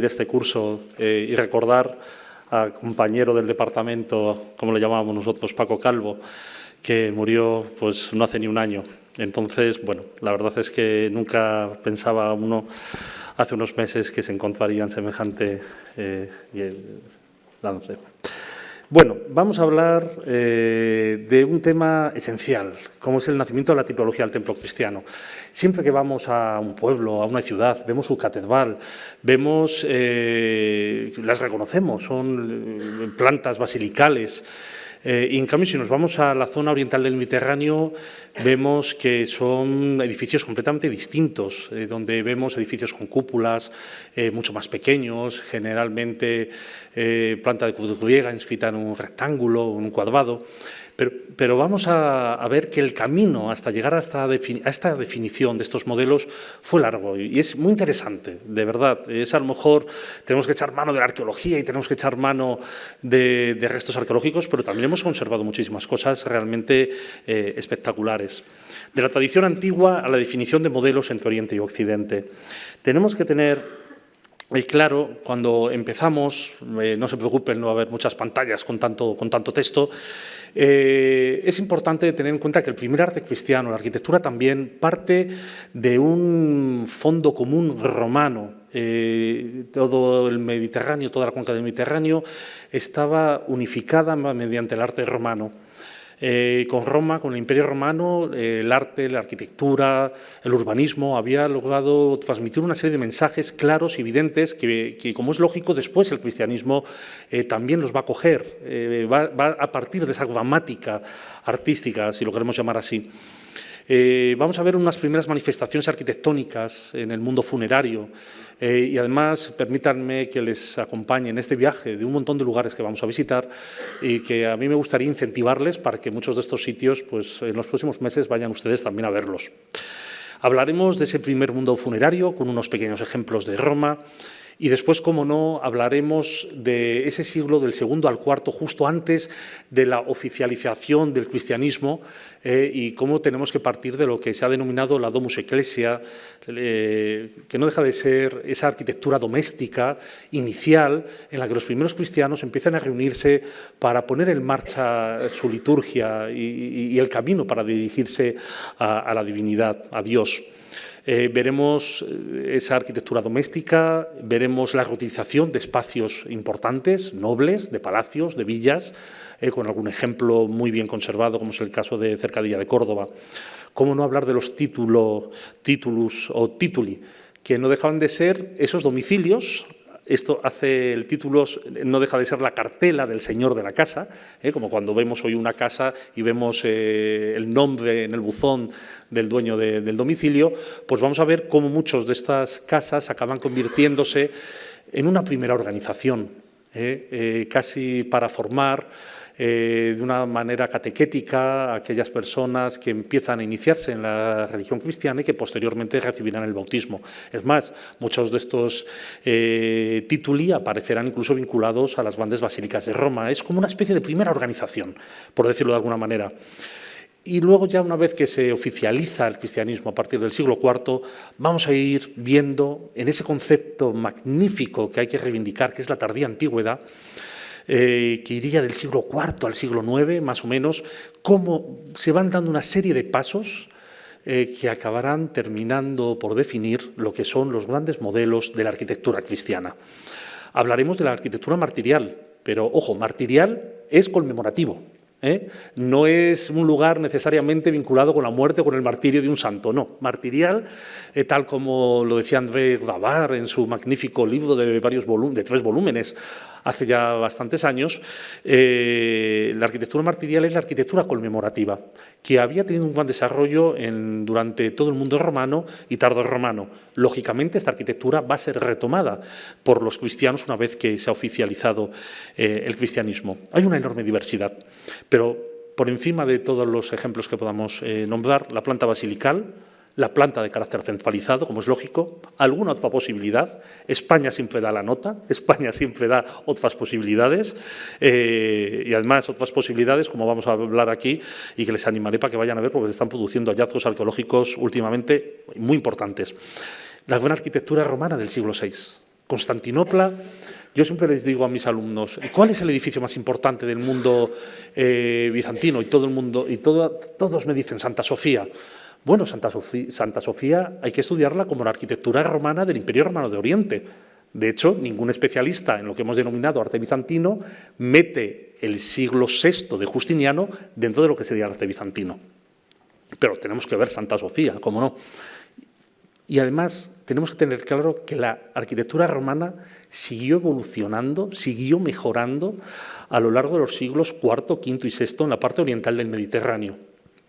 este curso y recordar al compañero del departamento, como le llamábamos nosotros, Paco Calvo, que murió pues no hace ni un año. Entonces, bueno, la verdad es que nunca pensaba uno hace unos meses que se encontraría en semejante lance. Bueno, vamos a hablar de un tema esencial, como es el nacimiento de la tipología del templo cristiano. Siempre que vamos a un pueblo, a una ciudad, vemos su catedral, vemos, las reconocemos, son plantas basilicales. Y en cambio, si nos vamos a la zona oriental del Mediterráneo, vemos que son edificios completamente distintos, donde vemos edificios con cúpulas mucho más pequeños, generalmente planta de cruz griega inscrita en un rectángulo o en un cuadrado. Pero vamos a ver que el camino hasta llegar a esta definición de estos modelos fue largo y es muy interesante, de verdad. Es a lo mejor tenemos que echar mano de la arqueología y tenemos que echar mano de restos arqueológicos, pero también hemos conservado muchísimas cosas realmente espectaculares. De la tradición antigua a la definición de modelos entre Oriente y Occidente. Tenemos que tener claro, cuando empezamos, no se preocupen, no va a haber muchas pantallas con tanto texto, es importante tener en cuenta que el primer arte cristiano, la arquitectura también, parte de un fondo común romano. Todo el Mediterráneo, toda la cuenca del Mediterráneo estaba unificada mediante el arte romano. Con Roma, con el Imperio Romano, el arte, la arquitectura, el urbanismo había logrado transmitir una serie de mensajes claros y evidentes que como es lógico, después el cristianismo también los va a coger, va a partir de esa gramática artística, si lo queremos llamar así. Vamos a ver unas primeras manifestaciones arquitectónicas en el mundo funerario y además permítanme que les acompañe en este viaje de un montón de lugares que vamos a visitar y que a mí me gustaría incentivarles para que muchos de estos sitios pues, en los próximos meses vayan ustedes también a verlos. Hablaremos de ese primer mundo funerario con unos pequeños ejemplos de Roma. Y después, como no, hablaremos de ese siglo del segundo al cuarto, justo antes de la oficialización del cristianismo y cómo tenemos que partir de lo que se ha denominado la Domus Ecclesia, que no deja de ser esa arquitectura doméstica inicial en la que los primeros cristianos empiezan a reunirse para poner en marcha su liturgia y el camino para dirigirse a la divinidad, a Dios. Veremos esa arquitectura doméstica, veremos la reutilización de espacios importantes, nobles, de palacios, de villas, con algún ejemplo muy bien conservado, como es el caso de Cercadilla de Córdoba. ¿Cómo no hablar de los titulus o tituli, que no dejaban de ser esos domicilios? Esto hace el título, no deja de ser la cartela del señor de la casa, como cuando vemos hoy una casa y vemos el nombre en el buzón del dueño del domicilio, pues vamos a ver cómo muchas de estas casas acaban convirtiéndose en una primera organización, casi para formar de una manera catequética a aquellas personas que empiezan a iniciarse en la religión cristiana y que posteriormente recibirán el bautismo. Es más, muchos de estos tituli aparecerán incluso vinculados a las grandes basílicas de Roma. Es como una especie de primera organización, por decirlo de alguna manera. Y luego ya una vez que se oficializa el cristianismo a partir del siglo IV, vamos a ir viendo en ese concepto magnífico que hay que reivindicar, que es la tardía antigüedad, que iría del siglo IV al siglo IX, más o menos, cómo se van dando una serie de pasos que acabarán terminando por definir lo que son los grandes modelos de la arquitectura cristiana. Hablaremos de la arquitectura martirial, pero, ojo, martirial es conmemorativo. No es un lugar necesariamente vinculado con la muerte o con el martirio de un santo, no. Martirial, tal como lo decía André Gavar en su magnífico libro de 3 volúmenes, hace ya bastantes años, la arquitectura martirial es la arquitectura conmemorativa, que había tenido un gran desarrollo durante todo el mundo romano y tardorromano. Lógicamente, esta arquitectura va a ser retomada por los cristianos una vez que se ha oficializado el cristianismo. Hay una enorme diversidad, pero por encima de todos los ejemplos que podamos nombrar, la planta basilical, la planta de carácter centralizado, como es lógico, alguna otra posibilidad. España siempre da la nota, España siempre da otras posibilidades y además otras posibilidades, como vamos a hablar aquí, y que les animaré para que vayan a ver porque se están produciendo hallazgos arqueológicos últimamente muy importantes. La gran arquitectura romana del siglo VI. Constantinopla, yo siempre les digo a mis alumnos, ¿cuál es el edificio más importante del mundo bizantino? Y todo el mundo, todos me dicen Santa Sofía. Bueno, Santa Sofía hay que estudiarla como la arquitectura romana del Imperio Romano de Oriente. De hecho, ningún especialista en lo que hemos denominado arte bizantino mete el siglo VI de Justiniano dentro de lo que sería el arte bizantino. Pero tenemos que ver Santa Sofía, ¿cómo no? Y además tenemos que tener claro que la arquitectura romana siguió evolucionando, siguió mejorando a lo largo de los siglos IV, V y VI en la parte oriental del Mediterráneo.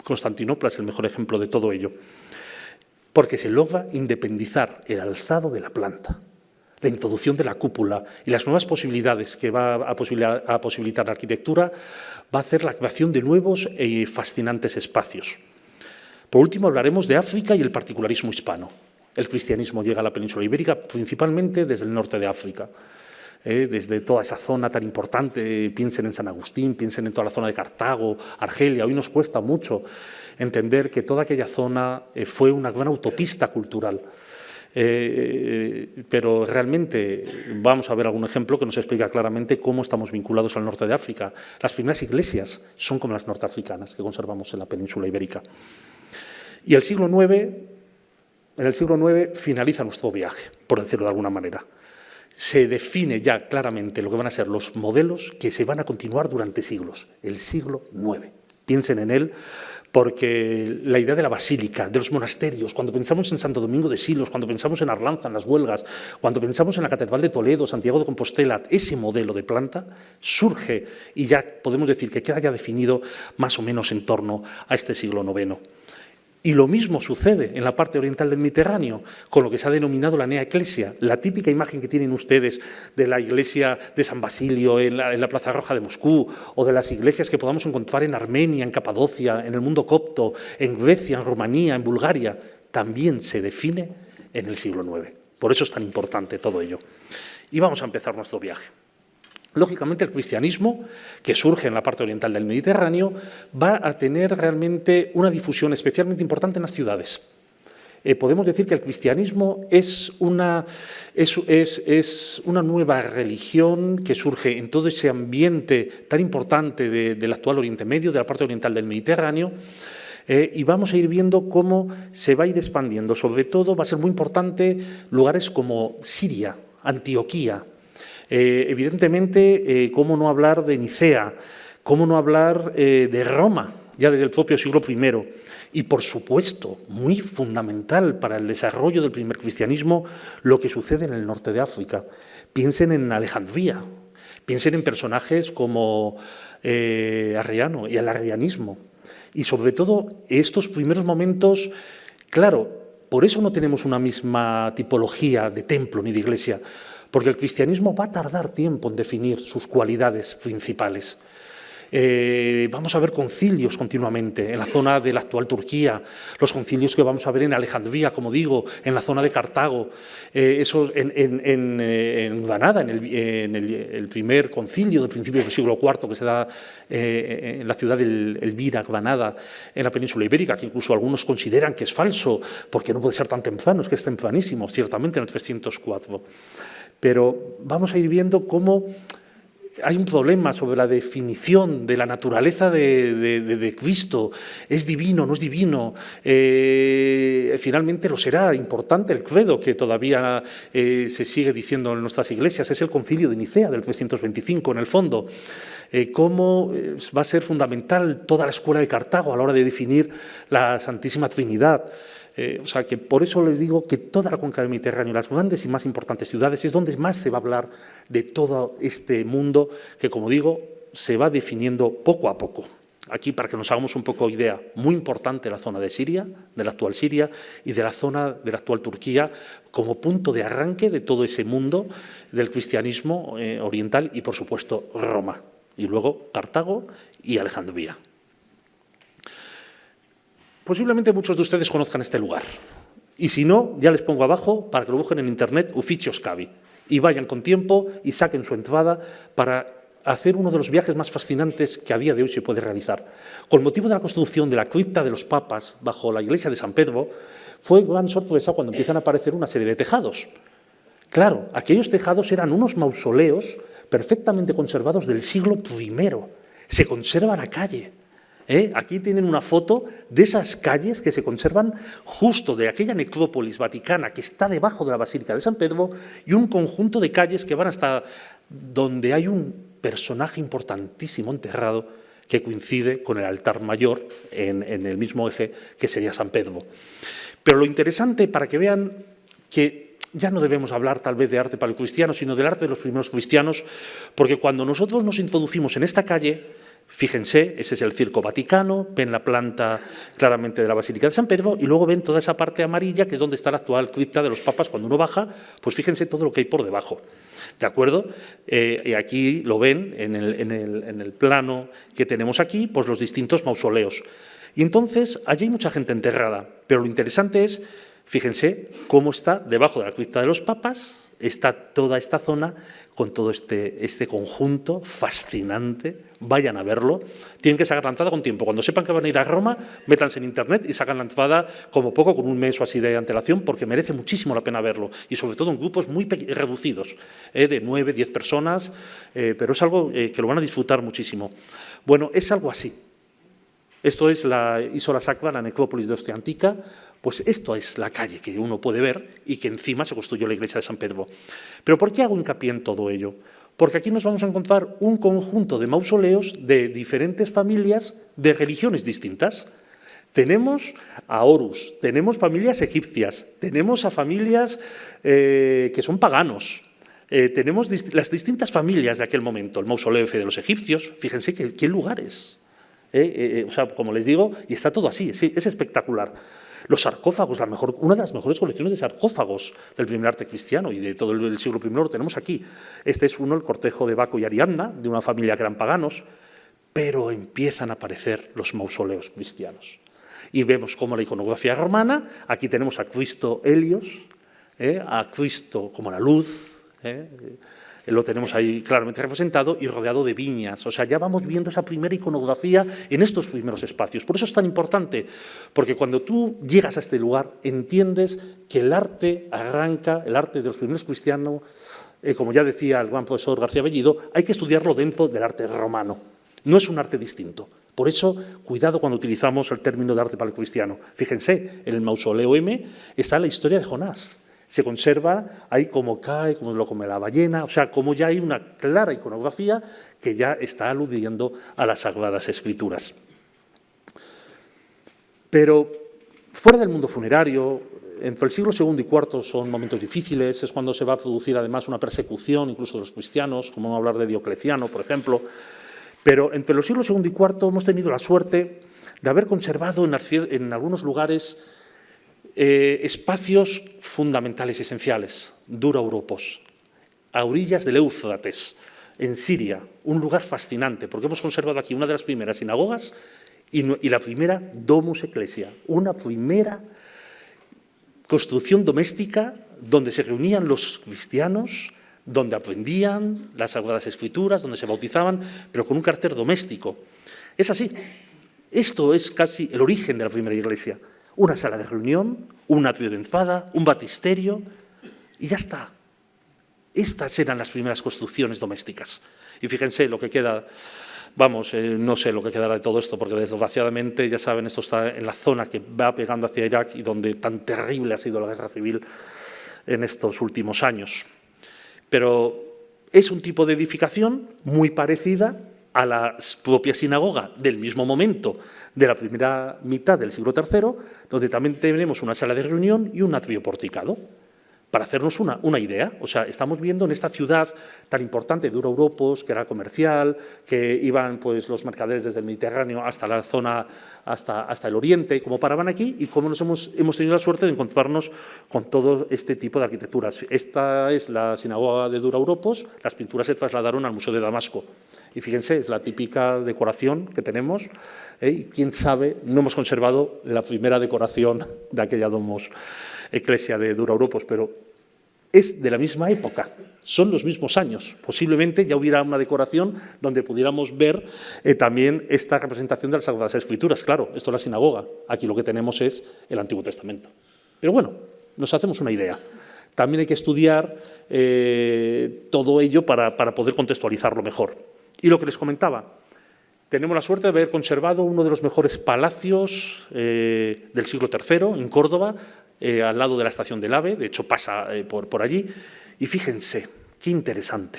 Constantinopla es el mejor ejemplo de todo ello, porque se logra independizar el alzado de la planta, la introducción de la cúpula y las nuevas posibilidades que va a posibilitar la arquitectura va a hacer la creación de nuevos y fascinantes espacios. Por último, hablaremos de África y el particularismo hispano. El cristianismo llega a la península ibérica principalmente desde el norte de África, desde toda esa zona tan importante. Piensen en San Agustín, piensen en toda la zona de Cartago, Argelia. Hoy nos cuesta mucho entender que toda aquella zona fue una gran autopista cultural. Pero realmente vamos a ver algún ejemplo que nos explica claramente cómo estamos vinculados al norte de África. Las primeras iglesias son como las norteafricanas que conservamos en la península ibérica. Y en el siglo IX finaliza nuestro viaje, por decirlo de alguna manera. Se define ya claramente lo que van a ser los modelos que se van a continuar durante siglos, el siglo IX. Piensen en él, porque la idea de la basílica, de los monasterios, cuando pensamos en Santo Domingo de Silos, cuando pensamos en Arlanza, en las Huelgas, cuando pensamos en la Catedral de Toledo, Santiago de Compostela, ese modelo de planta surge y ya podemos decir que queda ya definido más o menos en torno a este siglo IX. Y lo mismo sucede en la parte oriental del Mediterráneo, con lo que se ha denominado la Nea Ecclesia, la típica imagen que tienen ustedes de la iglesia de San Basilio en la Plaza Roja de Moscú, o de las iglesias que podamos encontrar en Armenia, en Capadocia, en el mundo copto, en Grecia, en Rumanía, en Bulgaria, también se define en el siglo IX. Por eso es tan importante todo ello. Y vamos a empezar nuestro viaje. Lógicamente, el cristianismo, que surge en la parte oriental del Mediterráneo, va a tener realmente una difusión especialmente importante en las ciudades. Podemos decir que el cristianismo es una nueva religión que surge en todo ese ambiente tan importante del actual Oriente Medio, de la parte oriental del Mediterráneo, y vamos a ir viendo cómo se va a ir expandiendo. Sobre todo va a ser muy importante lugares como Siria, Antioquía. Evidentemente, cómo no hablar de Nicea, cómo no hablar de Roma, ya desde el propio siglo I. Y, por supuesto, muy fundamental para el desarrollo del primer cristianismo, lo que sucede en el norte de África. Piensen en Alejandría, piensen en personajes como Arriano y el arrianismo. Y, sobre todo, estos primeros momentos, claro, por eso no tenemos una misma tipología de templo ni de iglesia, porque el cristianismo va a tardar tiempo en definir sus cualidades principales. Vamos a ver concilios continuamente en la zona de la actual Turquía, los concilios que vamos a ver en Alejandría, como digo, en la zona de Cartago, en Granada, en el primer concilio de principios del siglo IV que se da en la ciudad de Elvira, Granada, en la península ibérica, que incluso algunos consideran que es falso, porque no puede ser tan temprano, es que es tempranísimo, ciertamente en el 304. Pero vamos a ir viendo cómo hay un problema sobre la definición de la naturaleza de Cristo. ¿Es divino, no es divino? Finalmente lo será. Importante el credo que todavía se sigue diciendo en nuestras iglesias. Es el Concilio de Nicea del 325, en el fondo. Cómo va a ser fundamental toda la escuela de Cartago a la hora de definir la Santísima Trinidad. O sea, que por eso les digo que toda la cuenca del Mediterráneo, las grandes y más importantes ciudades, es donde más se va a hablar de todo este mundo que, como digo, se va definiendo poco a poco. Aquí, para que nos hagamos un poco idea, muy importante la zona de Siria, de la actual Siria, y de la zona de la actual Turquía, como punto de arranque de todo ese mundo del cristianismo oriental y, por supuesto, Roma. Y luego Cartago y Alejandría. Posiblemente muchos de ustedes conozcan este lugar. Y si no, ya les pongo abajo, para que lo busquen en internet, Uffizi Scavi. Y vayan con tiempo y saquen su entrada para hacer uno de los viajes más fascinantes que a día de hoy se puede realizar. Con motivo de la construcción de la cripta de los papas bajo la iglesia de San Pedro, fue gran sorpresa cuando empiezan a aparecer una serie de tejados. Claro, aquellos tejados eran unos mausoleos perfectamente conservados del siglo I. Se conserva la calle. Aquí tienen una foto de esas calles que se conservan justo de aquella necrópolis vaticana que está debajo de la Basílica de San Pedro y un conjunto de calles que van hasta donde hay un personaje importantísimo enterrado que coincide con el altar mayor en el mismo eje que sería San Pedro. Pero lo interesante, para que vean que ya no debemos hablar tal vez de arte paleocristiano, sino del arte de los primeros cristianos, porque cuando nosotros nos introducimos en esta calle, fíjense, ese es el Circo Vaticano, ven la planta claramente de la Basílica de San Pedro y luego ven toda esa parte amarilla que es donde está la actual cripta de los papas. Cuando uno baja, pues fíjense todo lo que hay por debajo. ¿De acuerdo? Y aquí lo ven en el plano que tenemos aquí, pues los distintos mausoleos. Y entonces, allí hay mucha gente enterrada, pero lo interesante es, fíjense, cómo está debajo de la cripta de los papas, está toda esta zona con todo este conjunto fascinante. Vayan a verlo. Tienen que sacar la entrada con tiempo. Cuando sepan que van a ir a Roma, métanse en internet y sacan la entrada como poco, con un mes o así de antelación, porque merece muchísimo la pena verlo. Y sobre todo en grupos muy reducidos, de 9, 10 personas, pero es algo que lo van a disfrutar muchísimo. Bueno, es algo así. Esto es la Isola Sacra, la necrópolis de Ostia Antica. Pues esto es la calle que uno puede ver y que encima se construyó la iglesia de San Pedro. ¿Pero por qué hago hincapié en todo ello? Porque aquí nos vamos a encontrar un conjunto de mausoleos de diferentes familias de religiones distintas. Tenemos a Horus, tenemos familias egipcias, tenemos a familias que son paganos, tenemos las distintas familias de aquel momento. El mausoleo F de los egipcios, fíjense qué lugares. O sea, como les digo, y está todo así, es espectacular. Los sarcófagos, una de las mejores colecciones de sarcófagos del primer arte cristiano y de todo el siglo I lo tenemos aquí. Este es uno, el cortejo de Baco y Ariadna, de una familia que eran paganos, pero empiezan a aparecer los mausoleos cristianos. Y vemos cómo la iconografía romana, aquí tenemos a Cristo Helios, a Cristo como la luz, lo tenemos ahí claramente representado y rodeado de viñas. O sea, ya vamos viendo esa primera iconografía en estos primeros espacios. Por eso es tan importante, porque cuando tú llegas a este lugar entiendes que el arte arranca, el arte de los primeros cristianos, como ya decía el gran profesor García Bellido, hay que estudiarlo dentro del arte romano. No es un arte distinto. Por eso, cuidado cuando utilizamos el término de arte paleocristiano. Fíjense, en el mausoleo M está la historia de Jonás. Se conserva ahí como cae, como lo come la ballena, o sea, como ya hay una clara iconografía que ya está aludiendo a las Sagradas Escrituras. Pero fuera del mundo funerario, entre el siglo II y IV son momentos difíciles, es cuando se va a producir además una persecución incluso de los cristianos, como vamos a hablar de Diocleciano, por ejemplo. Pero entre los siglos II y IV hemos tenido la suerte de haber conservado en algunos lugares espacios fundamentales y esenciales, Dura Europos, a orillas del Éufrates, en Siria, un lugar fascinante, porque hemos conservado aquí una de las primeras sinagogas y la primera Domus Ecclesia, una primera construcción doméstica donde se reunían los cristianos, donde aprendían las Sagradas Escrituras, donde se bautizaban, pero con un carácter doméstico. Es así. Esto es casi el origen de la primera iglesia. Una sala de reunión, un atrio de entrada, un baptisterio y ya está. Estas eran las primeras construcciones domésticas. Y fíjense lo que queda, vamos, no sé lo que quedará de todo esto, porque desgraciadamente, ya saben, esto está en la zona que va pegando hacia Irak y donde tan terrible ha sido la guerra civil en estos últimos años. Pero es un tipo de edificación muy parecida a la propia sinagoga del mismo momento, de la primera mitad del siglo III, donde también tenemos una sala de reunión y un atrio porticado, para hacernos una idea. O sea, estamos viendo en esta ciudad tan importante de Dura Europos, que era comercial, que iban pues, los mercaderes desde el Mediterráneo hasta la zona, hasta el Oriente, cómo paraban aquí y cómo hemos tenido la suerte de encontrarnos con todo este tipo de arquitecturas. Esta es la sinagoga de Dura Europos, las pinturas se trasladaron al Museo de Damasco. Y fíjense, es la típica decoración que tenemos, y quién sabe, no hemos conservado la primera decoración de aquella Domus Ecclesia de Dura Europos, pero es de la misma época, son los mismos años. Posiblemente ya hubiera una decoración donde pudiéramos ver también esta representación de las Sagradas Escrituras. Claro, esto es la sinagoga, aquí lo que tenemos es el Antiguo Testamento. Pero bueno, nos hacemos una idea. también hay que estudiar todo ello para poder contextualizarlo mejor. Y lo que les comentaba, tenemos la suerte de haber conservado uno de los mejores palacios del siglo III en Córdoba, al lado de la estación del AVE, de hecho pasa por allí. Y fíjense, qué interesante.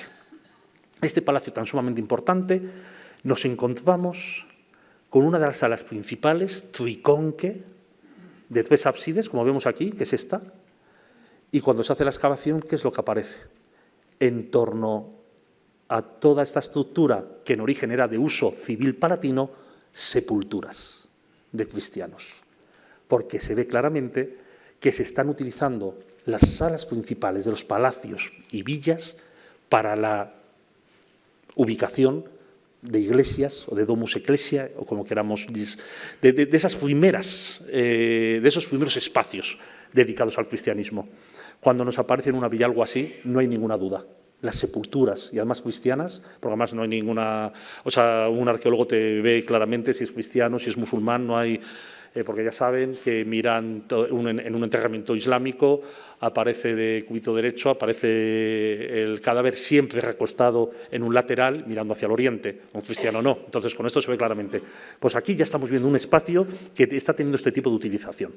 Este palacio tan sumamente importante, nos encontramos con una de las salas principales, triconque, de 3 ábsides, como vemos aquí, que es esta. Y cuando se hace la excavación, ¿qué es lo que aparece? En torno a toda esta estructura, que en origen era de uso civil palatino, sepulturas de cristianos. Porque se ve claramente que se están utilizando las salas principales de los palacios y villas para la ubicación de iglesias o de domus ecclesia, o como queramos, de esos primeros espacios dedicados al cristianismo. Cuando nos aparece en una villa algo así, no hay ninguna duda. Las sepulturas, y además cristianas, porque además no hay ninguna... O sea, un arqueólogo te ve claramente si es cristiano, si es musulmán, no hay... porque ya saben que miran en un enterramiento islámico, aparece de cúbito derecho, aparece el cadáver siempre recostado en un lateral mirando hacia el oriente, un cristiano no. Entonces, con esto se ve claramente. Pues aquí ya estamos viendo un espacio que está teniendo este tipo de utilización.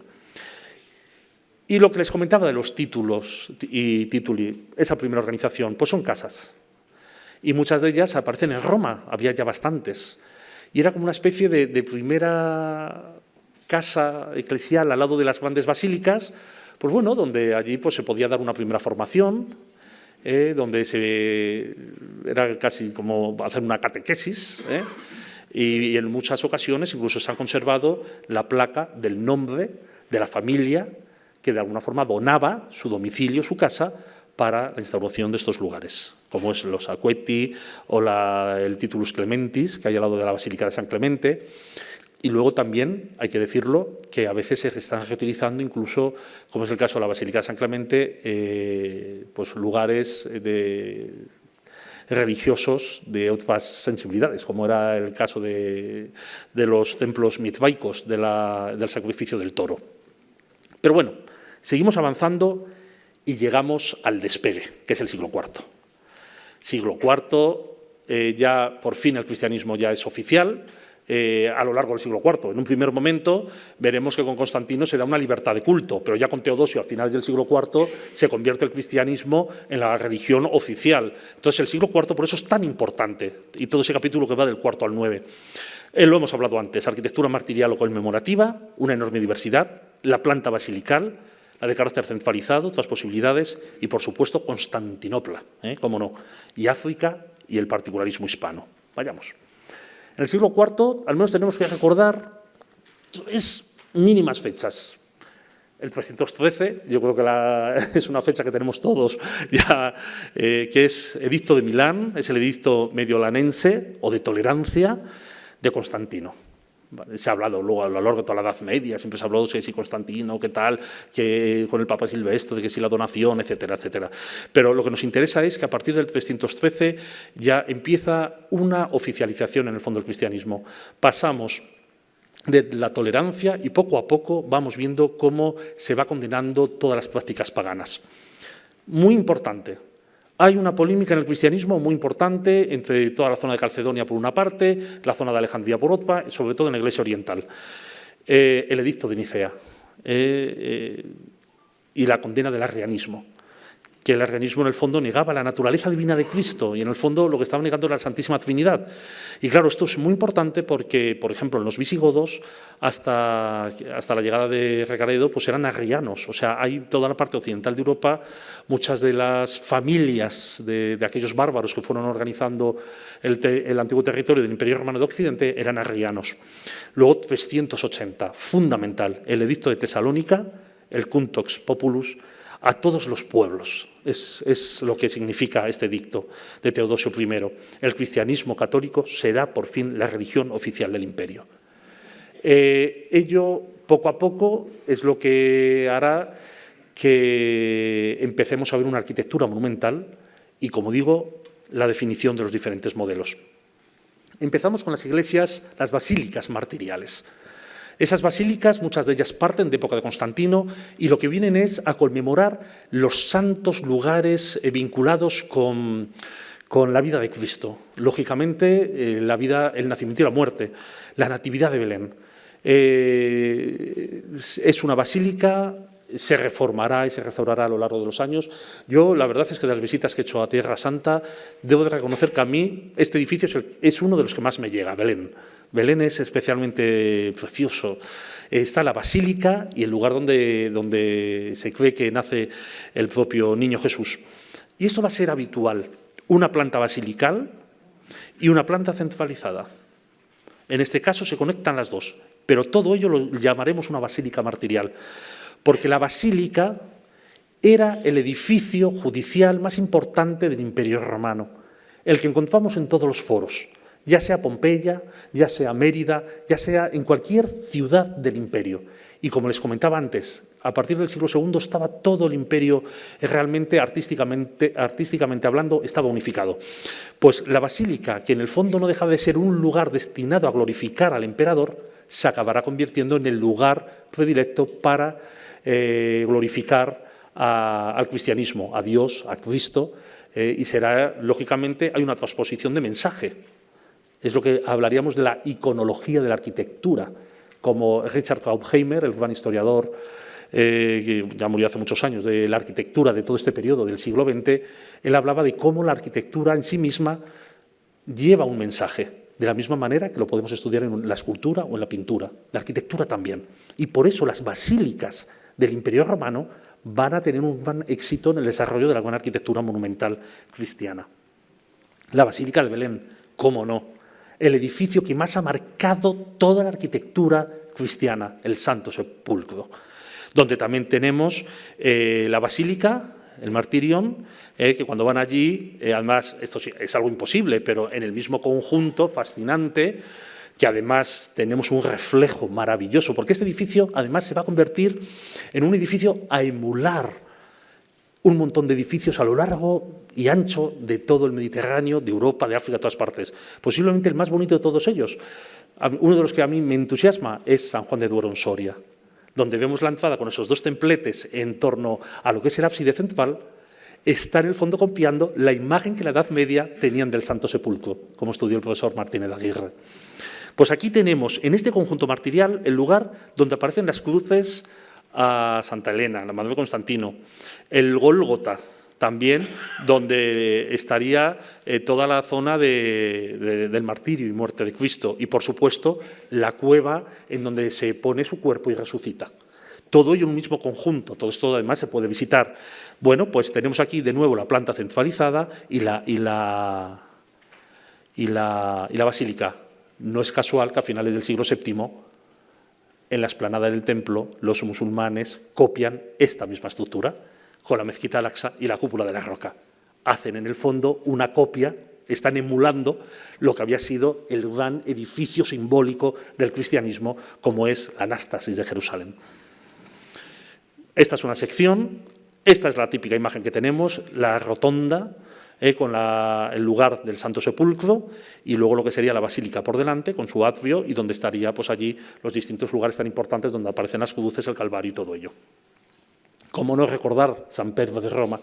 Y lo que les comentaba de los títulos y tituli, esa primera organización, pues son casas. Y muchas de ellas aparecen en Roma, había ya bastantes. Y era como una especie de primera casa eclesial al lado de las grandes basílicas, pues bueno, donde allí pues, se podía dar una primera formación, donde era casi como hacer una catequesis, y en muchas ocasiones incluso se ha conservado la placa del nombre de la familia que de alguna forma donaba su domicilio, su casa, para la instauración de estos lugares, como es los Aqueti o el Titulus Clementis, que hay al lado de la Basílica de San Clemente. Y luego también, hay que decirlo, que a veces se están reutilizando incluso, como es el caso de la Basílica de San Clemente, pues lugares religiosos de otras sensibilidades, como era el caso de los templos mitvaicos del sacrificio del toro. Pero bueno, seguimos avanzando y llegamos al despegue, que es el siglo IV. Siglo IV, ya por fin el cristianismo ya es oficial, a lo largo del siglo IV. En un primer momento veremos que con Constantino se da una libertad de culto, pero ya con Teodosio, a finales del siglo IV, se convierte el cristianismo en la religión oficial. Entonces el siglo IV por eso es tan importante, y todo ese capítulo que va del IV al IX. Lo hemos hablado antes, arquitectura martirial o conmemorativa, una enorme diversidad, la planta basilical, la de carácter centralizado, otras posibilidades, y por supuesto Constantinopla, cómo no, y África y el particularismo hispano. Vayamos. En el siglo IV, al menos tenemos que recordar mínimas fechas. El 313, yo creo que es una fecha que tenemos todos ya, que es Edicto de Milán, es el edicto mediolanense o de tolerancia de Constantino. Vale, se ha hablado luego a lo largo de toda la Edad Media, siempre se ha hablado de si Constantino, qué tal, que con el Papa Silvestre, de que si la donación, etcétera, etcétera. Pero lo que nos interesa es que a partir del 313 ya empieza una oficialización en el fondo del cristianismo. Pasamos de la tolerancia y poco a poco vamos viendo cómo se va condenando todas las prácticas paganas. Muy importante. Hay una polémica en el cristianismo muy importante entre toda la zona de Calcedonia por una parte, la zona de Alejandría por otra, sobre todo en la Iglesia oriental. El edicto de Nicea y la condena del arrianismo, que el arrianismo en el fondo negaba la naturaleza divina de Cristo y en el fondo lo que estaba negando era la Santísima Trinidad. Y claro, esto es muy importante porque, por ejemplo, en los visigodos, hasta la llegada de Recaredo, pues eran arrianos. O sea, hay toda la parte occidental de Europa, muchas de las familias de aquellos bárbaros que fueron organizando el antiguo territorio del Imperio Romano de Occidente eran arrianos. Luego, 380, fundamental, el edicto de Tesalónica, el Cuntox Populus, a todos los pueblos. Es lo que significa este edicto de Teodosio I. El cristianismo católico será por fin la religión oficial del imperio. Ello, poco a poco, es lo que hará que empecemos a ver una arquitectura monumental y, como digo, la definición de los diferentes modelos. Empezamos con las iglesias, las basílicas martiriales. Esas basílicas, muchas de ellas parten de época de Constantino y lo que vienen es a conmemorar los santos lugares vinculados con la vida de Cristo. Lógicamente, la vida, el nacimiento y la muerte, la natividad de Belén. Es una basílica, se reformará y se restaurará a lo largo de los años. Yo, la verdad es que de las visitas que he hecho a Tierra Santa, debo de reconocer que a mí este edificio es uno de los que más me llega, Belén. Belén es especialmente precioso. Está la basílica y el lugar donde se cree que nace el propio niño Jesús. Y esto va a ser habitual, una planta basilical y una planta centralizada. En este caso se conectan las dos, pero todo ello lo llamaremos una basílica martirial, porque la basílica era el edificio judicial más importante del Imperio Romano, el que encontramos en todos los foros, ya sea Pompeya, ya sea Mérida, ya sea en cualquier ciudad del imperio. Y como les comentaba antes, a partir del siglo II estaba todo el imperio realmente, artísticamente hablando, estaba unificado. Pues la basílica, que en el fondo no deja de ser un lugar destinado a glorificar al emperador, se acabará convirtiendo en el lugar predilecto para glorificar al cristianismo, a Dios, a Cristo, y será, lógicamente, hay una transposición de mensaje. Es lo que hablaríamos de la iconología de la arquitectura, como Richard Krautheimer, el gran historiador, que ya murió hace muchos años, de la arquitectura de todo este periodo del siglo XX, él hablaba de cómo la arquitectura en sí misma lleva un mensaje, de la misma manera que lo podemos estudiar en la escultura o en la pintura, la arquitectura también. Y por eso las basílicas del Imperio Romano van a tener un gran éxito en el desarrollo de la gran arquitectura monumental cristiana. La Basílica de Belén, cómo no, el edificio que más ha marcado toda la arquitectura cristiana, el Santo Sepulcro, donde también tenemos la basílica, el martirión, que cuando van allí, además, esto es algo imposible, pero en el mismo conjunto fascinante, que además tenemos un reflejo maravilloso, porque este edificio además se va a convertir en un edificio a emular un montón de edificios a lo largo y ancho de todo el Mediterráneo, de Europa, de África, de todas partes. Posiblemente el más bonito de todos ellos, uno de los que a mí me entusiasma, es San Juan de Duero en Soria, donde vemos la entrada con esos dos templetes en torno a lo que es el ábside central, está en el fondo copiando la imagen que en la Edad Media tenían del Santo Sepulcro, como estudió el profesor Martínez de Aguirre. Pues aquí tenemos, en este conjunto martirial, el lugar donde aparecen las cruces a Santa Elena, la madre de Constantino, el Gólgota, también donde estaría toda la zona del martirio y muerte de Cristo, y por supuesto la cueva en donde se pone su cuerpo y resucita. Todo ello en un mismo conjunto, todo esto además se puede visitar. Bueno, pues tenemos aquí de nuevo la planta centralizada y la basílica. No es casual que a finales del siglo VII, en la explanada del templo, los musulmanes copian esta misma estructura con la mezquita Al-Aqsa y la cúpula de la roca. Hacen en el fondo una copia, están emulando lo que había sido el gran edificio simbólico del cristianismo, como es la Anástasis de Jerusalén. Esta es una sección, esta es la típica imagen que tenemos, la rotonda, con el lugar del Santo Sepulcro y luego lo que sería la basílica por delante con su atrio y donde estaría pues allí los distintos lugares tan importantes donde aparecen las cruces, el Calvario y todo ello. ¿Cómo no recordar San Pedro de Roma?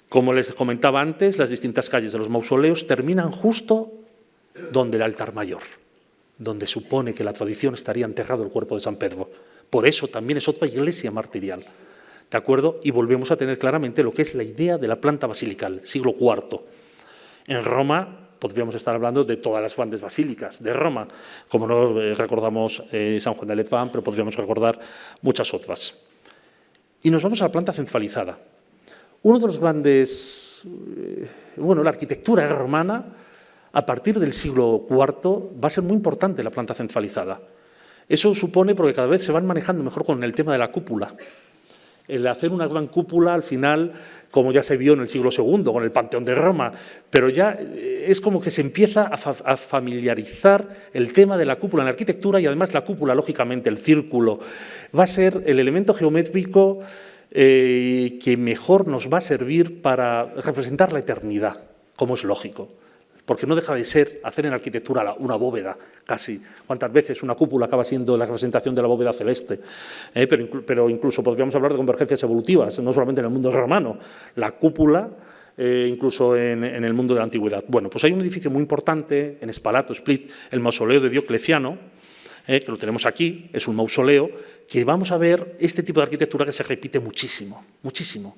Como les comentaba antes, las distintas calles de los mausoleos terminan justo donde el altar mayor, donde supone que la tradición estaría enterrado el cuerpo de San Pedro. Por eso también es otra iglesia martirial. ¿De acuerdo? Y volvemos a tener claramente lo que es la idea de la planta basilical, siglo IV. En Roma podríamos estar hablando de todas las grandes basílicas de Roma, como no recordamos San Juan de Letrán, pero podríamos recordar muchas otras. Y nos vamos a la planta centralizada. Uno de los grandes... la arquitectura romana, a partir del siglo IV, va a ser muy importante la planta centralizada. Eso supone, porque cada vez se van manejando mejor con el tema de la cúpula. El hacer una gran cúpula, al final, como ya se vio en el siglo II, con el Panteón de Roma, pero ya es como que se empieza a familiarizar el tema de la cúpula en la arquitectura y además la cúpula, lógicamente, el círculo, va a ser el elemento geométrico que mejor nos va a servir para representar la eternidad, como es lógico. porque no deja de ser hacer en arquitectura una bóveda, casi. ¿Cuántas veces una cúpula acaba siendo la representación de la bóveda celeste? Pero incluso podríamos hablar de convergencias evolutivas, no solamente en el mundo romano. La cúpula, incluso en el mundo de la antigüedad. Bueno, pues hay un edificio muy importante en Spalato, Split, el mausoleo de Diocleciano, que lo tenemos aquí, es un mausoleo, que vamos a ver este tipo de arquitectura que se repite muchísimo, muchísimo.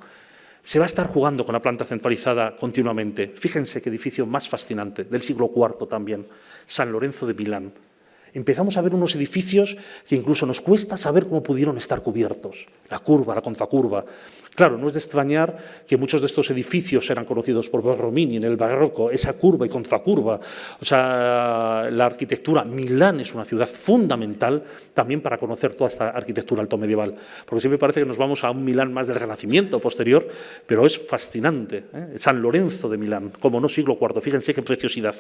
Se va a estar jugando con la planta centralizada continuamente. Fíjense qué edificio más fascinante, del siglo IV también, San Lorenzo de Milán. Empezamos a ver unos edificios que incluso nos cuesta saber cómo pudieron estar cubiertos. La curva, la contracurva. Claro, no es de extrañar que muchos de estos edificios eran conocidos por Borromini en el barroco, esa curva y contracurva. O sea, la arquitectura, Milán es una ciudad fundamental también para conocer toda esta arquitectura altomedieval. Porque siempre parece que nos vamos a un Milán más del Renacimiento posterior, pero es fascinante. San Lorenzo de Milán, como no, siglo IV, fíjense qué preciosidad.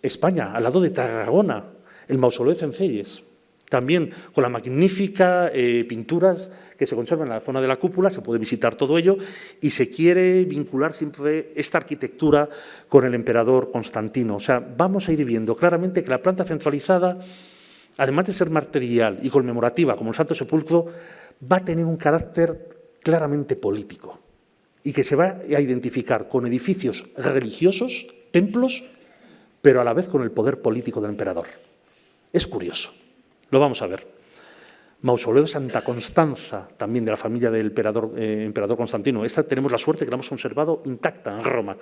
España, al lado de Tarragona, el mausoleo de Cencelles, también con las magníficas pinturas que se conservan en la zona de la cúpula, se puede visitar todo ello y se quiere vincular siempre esta arquitectura con el emperador Constantino. O sea, vamos a ir viendo claramente que la planta centralizada, además de ser material y conmemorativa como el Santo Sepulcro, va a tener un carácter claramente político y que se va a identificar con edificios religiosos, templos, pero a la vez con el poder político del emperador. Es curioso, lo vamos a ver. Mausoleo de Santa Constanza, también de la familia del emperador Constantino. Esta tenemos la suerte que la hemos conservado intacta en Roma,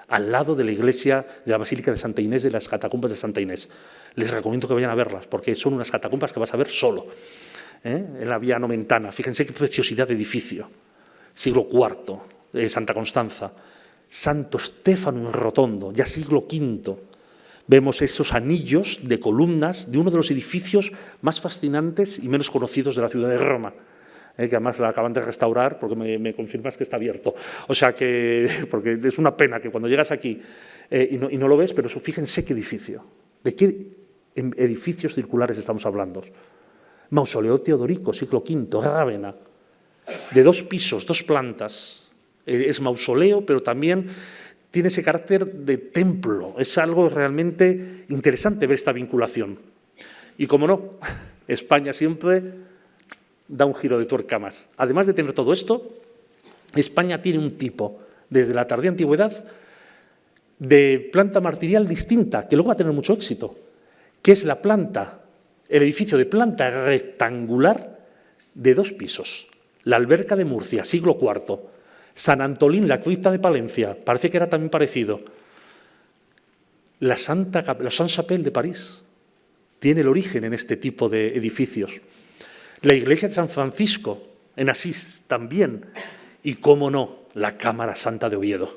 al lado de la iglesia de la Basílica de Santa Inés, de las catacumbas de Santa Inés. Les recomiendo que vayan a verlas, porque son unas catacumbas que vas a ver solo, en la Vía Nomentana. Fíjense qué preciosidad de edificio. Siglo IV, Santa Constanza. Santo Stefano in Rotondo, ya siglo V. Vemos esos anillos de columnas de uno de los edificios más fascinantes y menos conocidos de la ciudad de Roma, que además la acaban de restaurar porque me confirmas que está abierto. O sea que, porque es una pena que cuando llegas aquí y no lo ves, pero fíjense qué edificio. ¿De qué edificios circulares estamos hablando? Mausoleo Teodorico, siglo V, Rávena, de 2 pisos, 2 plantas. Es mausoleo, pero también tiene ese carácter de templo. Es algo realmente interesante ver esta vinculación. Y como no, España siempre da un giro de tuerca más. Además de tener todo esto, España tiene un tipo, desde la tardía antigüedad, de planta martirial distinta, que luego va a tener mucho éxito, que es el edificio de planta rectangular de 2 pisos. La Alberca de Murcia, siglo IV. San Antolín, la cripta de Palencia, parece que era también parecido. La Sainte-Chapelle de París tiene el origen en este tipo de edificios. La iglesia de San Francisco, en Asís, también. Y, cómo no, la Cámara Santa de Oviedo.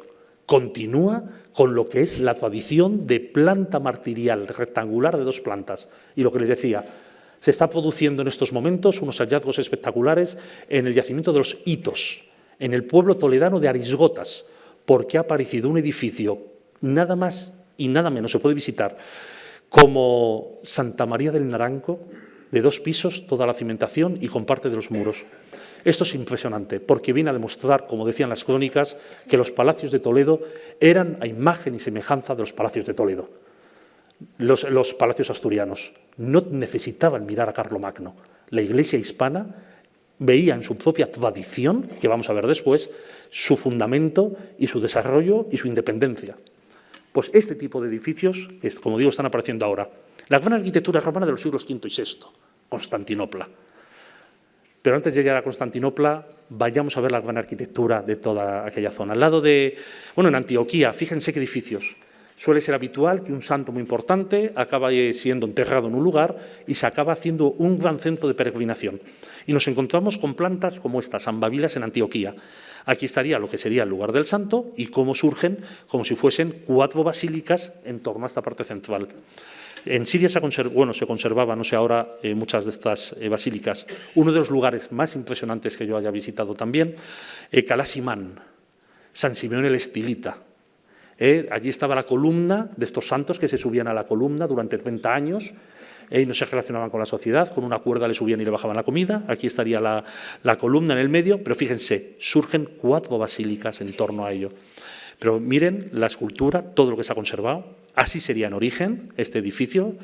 Continúa con lo que es la tradición de planta martirial rectangular de 2 plantas. Y lo que les decía, se está produciendo en estos momentos unos hallazgos espectaculares en el yacimiento de los Hitos, en el pueblo toledano de Arisgotas, porque ha aparecido un edificio nada más y nada menos, se puede visitar, como Santa María del Naranco, de 2 pisos, toda la cimentación y con parte de los muros. Esto es impresionante, porque viene a demostrar, como decían las crónicas, que los palacios de Toledo eran a imagen y semejanza de los palacios de Toledo. Los palacios asturianos no necesitaban mirar a Carlomagno. La Iglesia hispana veía en su propia tradición, que vamos a ver después, su fundamento y su desarrollo y su independencia. Pues este tipo de edificios, que como digo, están apareciendo ahora. La gran arquitectura romana de los siglos V y VI, Constantinopla. Pero antes de llegar a Constantinopla, vayamos a ver la gran arquitectura de toda aquella zona. Al lado de, en Antioquía, fíjense qué edificios. Suele ser habitual que un santo muy importante acaba siendo enterrado en un lugar y se acaba haciendo un gran centro de peregrinación. Y nos encontramos con plantas como esta, San Babilas en Antioquía. Aquí estaría lo que sería el lugar del santo y cómo surgen como si fuesen 4 basílicas en torno a esta parte central. En Siria se conservaba, no sé ahora, muchas de estas basílicas. Uno de los lugares más impresionantes que yo haya visitado también, Calá Simán, San Simeón el Estilita. Allí estaba la columna de estos santos que se subían a la columna durante 30 años y no se relacionaban con la sociedad, con una cuerda le subían y le bajaban la comida. Aquí estaría la columna en el medio, pero fíjense, surgen 4 basílicas en torno a ello. Pero miren la escultura, todo lo que se ha conservado. Así sería en origen este edificio.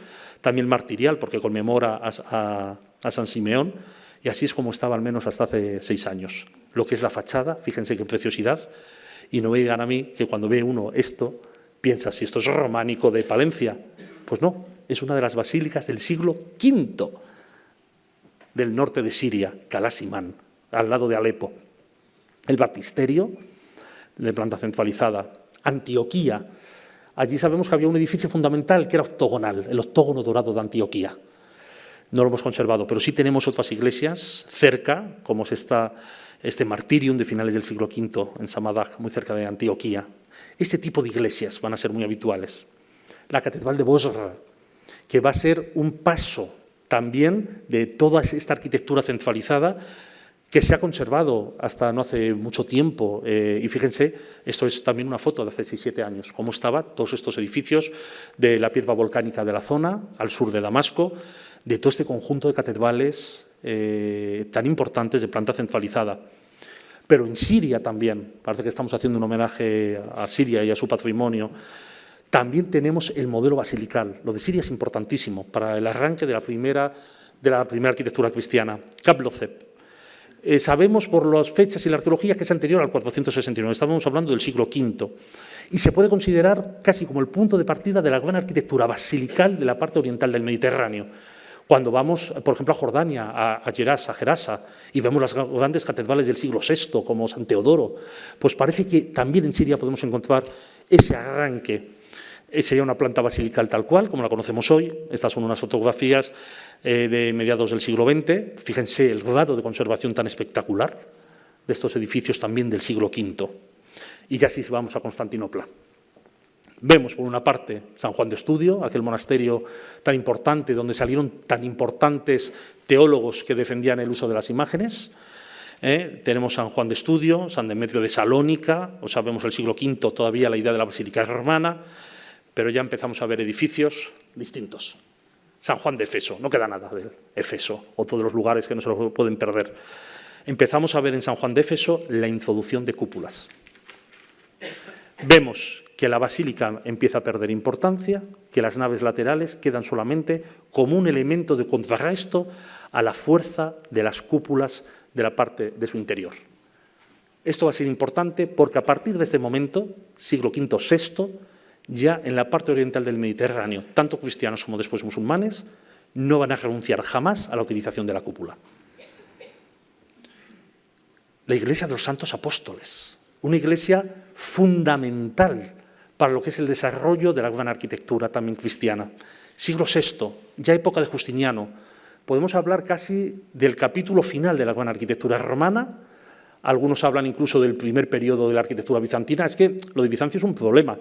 También martirial, porque conmemora a San Simeón. Y así es como estaba al menos hasta hace 6 años. Lo que es la fachada, fíjense qué preciosidad. Y no me digan a mí que cuando ve uno esto, piensa, si esto es románico de Palencia. Pues no, es una de las basílicas del siglo V del norte de Siria, Kalasimán, al lado de Alepo. El baptisterio, de planta centralizada. Antioquía. Allí sabemos que había un edificio fundamental que era octogonal, el octógono dorado de Antioquía. No lo hemos conservado, pero sí tenemos otras iglesias cerca, como es este martirium de finales del siglo V en Samadag, muy cerca de Antioquía. Este tipo de iglesias van a ser muy habituales. La catedral de Bosra, que va a ser un paso también de toda esta arquitectura centralizada que se ha conservado hasta no hace mucho tiempo. Y fíjense, esto es también una foto de hace 6-7 años, cómo estaban todos estos edificios de la piedra volcánica de la zona, al sur de Damasco, de todo este conjunto de catedrales tan importantes de planta centralizada. Pero en Siria también, parece que estamos haciendo un homenaje a Siria y a su patrimonio, también tenemos el modelo basilical. Lo de Siria es importantísimo para el arranque de la primera arquitectura cristiana. Kablozeb. Sabemos por las fechas y la arqueología que es anterior al 469, estábamos hablando del siglo V, y se puede considerar casi como el punto de partida de la gran arquitectura basilical de la parte oriental del Mediterráneo. Cuando vamos, por ejemplo, a Jordania, a Gerasa, y vemos las grandes catedrales del siglo VI, como San Teodoro, pues parece que también en Siria podemos encontrar ese arranque. Sería una planta basilical tal cual, como la conocemos hoy. Estas son unas fotografías de mediados del siglo XX. Fíjense el grado de conservación tan espectacular de estos edificios también del siglo V. Y ya sí vamos a Constantinopla. Vemos, por una parte, San Juan de Estudio, aquel monasterio tan importante, donde salieron tan importantes teólogos que defendían el uso de las imágenes. Tenemos San Juan de Estudio, San Demetrio de Salónica, o sea, vemos el siglo V todavía la idea de la basílica romana, pero ya empezamos a ver edificios distintos. San Juan de Efeso, no queda nada de Efeso, otro de los lugares que no se lo pueden perder. Empezamos a ver en San Juan de Efeso la introducción de cúpulas. Vemos que la basílica empieza a perder importancia, que las naves laterales quedan solamente como un elemento de contrarresto a la fuerza de las cúpulas de la parte de su interior. Esto va a ser importante porque a partir de este momento, siglo V, VI, ya en la parte oriental del Mediterráneo, tanto cristianos como después musulmanes, no van a renunciar jamás a la utilización de la cúpula. La Iglesia de los Santos Apóstoles, una iglesia fundamental para lo que es el desarrollo de la gran arquitectura también cristiana. Siglo VI, ya época de Justiniano, podemos hablar casi del capítulo final de la gran arquitectura romana. Algunos hablan incluso del primer periodo de la arquitectura bizantina. Es que lo de Bizancio es un problema,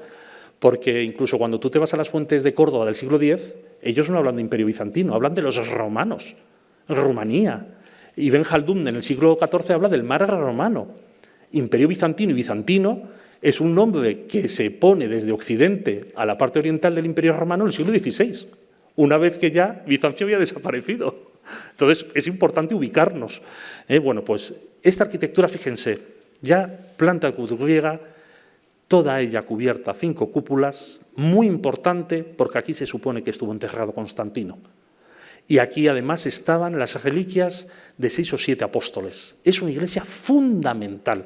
porque incluso cuando tú te vas a las fuentes de Córdoba del siglo X, ellos no hablan de imperio bizantino, hablan de los romanos, Rumanía. Y Ben Haldun en el siglo XIV habla del mar romano. Imperio bizantino y bizantino es un nombre que se pone desde Occidente a la parte oriental del Imperio romano en el siglo XVI, una vez que ya Bizancio había desaparecido. Entonces, es importante ubicarnos. Bueno, pues esta arquitectura, fíjense, ya planta griega, toda ella cubierta, 5 cúpulas, muy importante porque aquí se supone que estuvo enterrado Constantino. Y aquí además estaban las reliquias de 6 o 7 apóstoles. Es una iglesia fundamental.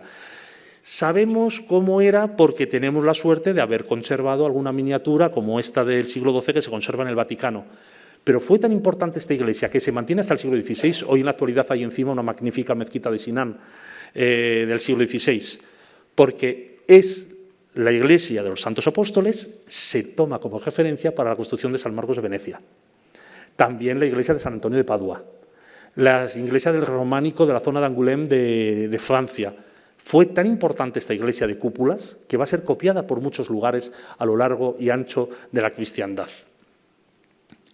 Sabemos cómo era porque tenemos la suerte de haber conservado alguna miniatura como esta del siglo XII que se conserva en el Vaticano. Pero fue tan importante esta iglesia que se mantiene hasta el siglo XVI. Hoy en la actualidad hay encima una magnífica mezquita de Sinan del siglo XVI, porque es la iglesia de los Santos Apóstoles, se toma como referencia para la construcción de San Marcos de Venecia. También la iglesia de San Antonio de Padua, la iglesia del románico de la zona de Angoulême de Francia. Fue tan importante esta iglesia de cúpulas que va a ser copiada por muchos lugares a lo largo y ancho de la cristiandad.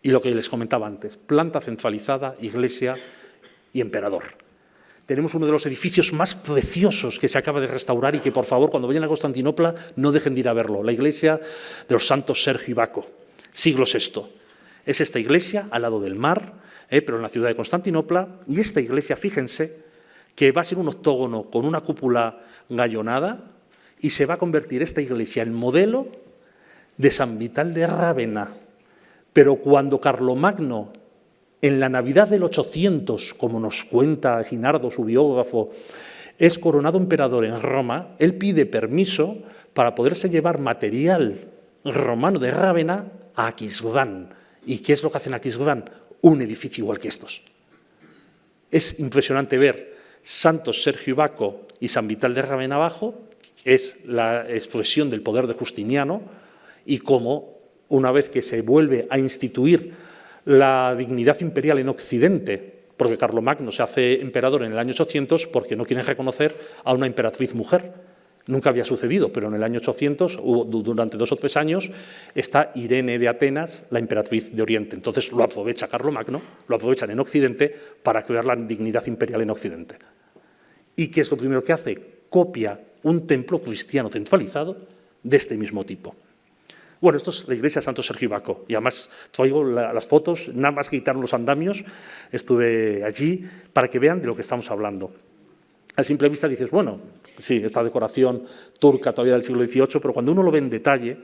Y lo que les comentaba antes, planta centralizada, iglesia y emperador. Tenemos uno de los edificios más preciosos que se acaba de restaurar y que, por favor, cuando vayan a Constantinopla, no dejen de ir a verlo. La iglesia de los santos Sergio y Baco, siglo VI. Es esta iglesia al lado del mar, pero en la ciudad de Constantinopla. Y esta iglesia, fíjense, que va a ser un octógono con una cúpula gallonada, y se va a convertir esta iglesia en modelo de San Vital de Rávena. Pero cuando Carlomagno, en la Navidad del 800, como nos cuenta Ginardo, su biógrafo, es coronado emperador en Roma, él pide permiso para poderse llevar material romano de Rávena a Aquisgrán. ¿Y qué es lo que hacen en Aquisgrán? Un edificio igual que estos. Es impresionante ver Santos Sergio y Baco y San Vital de Rávena abajo, es la expresión del poder de Justiniano, y cómo, una vez que se vuelve a instituir la dignidad imperial en Occidente, porque Carlomagno se hace emperador en el año 800 porque no quieren reconocer a una emperatriz mujer. Nunca había sucedido, pero en el año 800, durante 2 o 3 años, está Irene de Atenas, la emperatriz de Oriente. Entonces lo aprovecha Carlomagno, lo aprovechan en Occidente para crear la dignidad imperial en Occidente. ¿Y qué es lo primero que hace? Copia un templo cristiano centralizado de este mismo tipo. Bueno, esto es la iglesia de Santo Sergio y Baco, y además traigo las fotos, nada más que quitaron los andamios, estuve allí para que vean de lo que estamos hablando. A simple vista dices, bueno, sí, esta decoración turca todavía del siglo XVIII, pero cuando uno lo ve en detalle,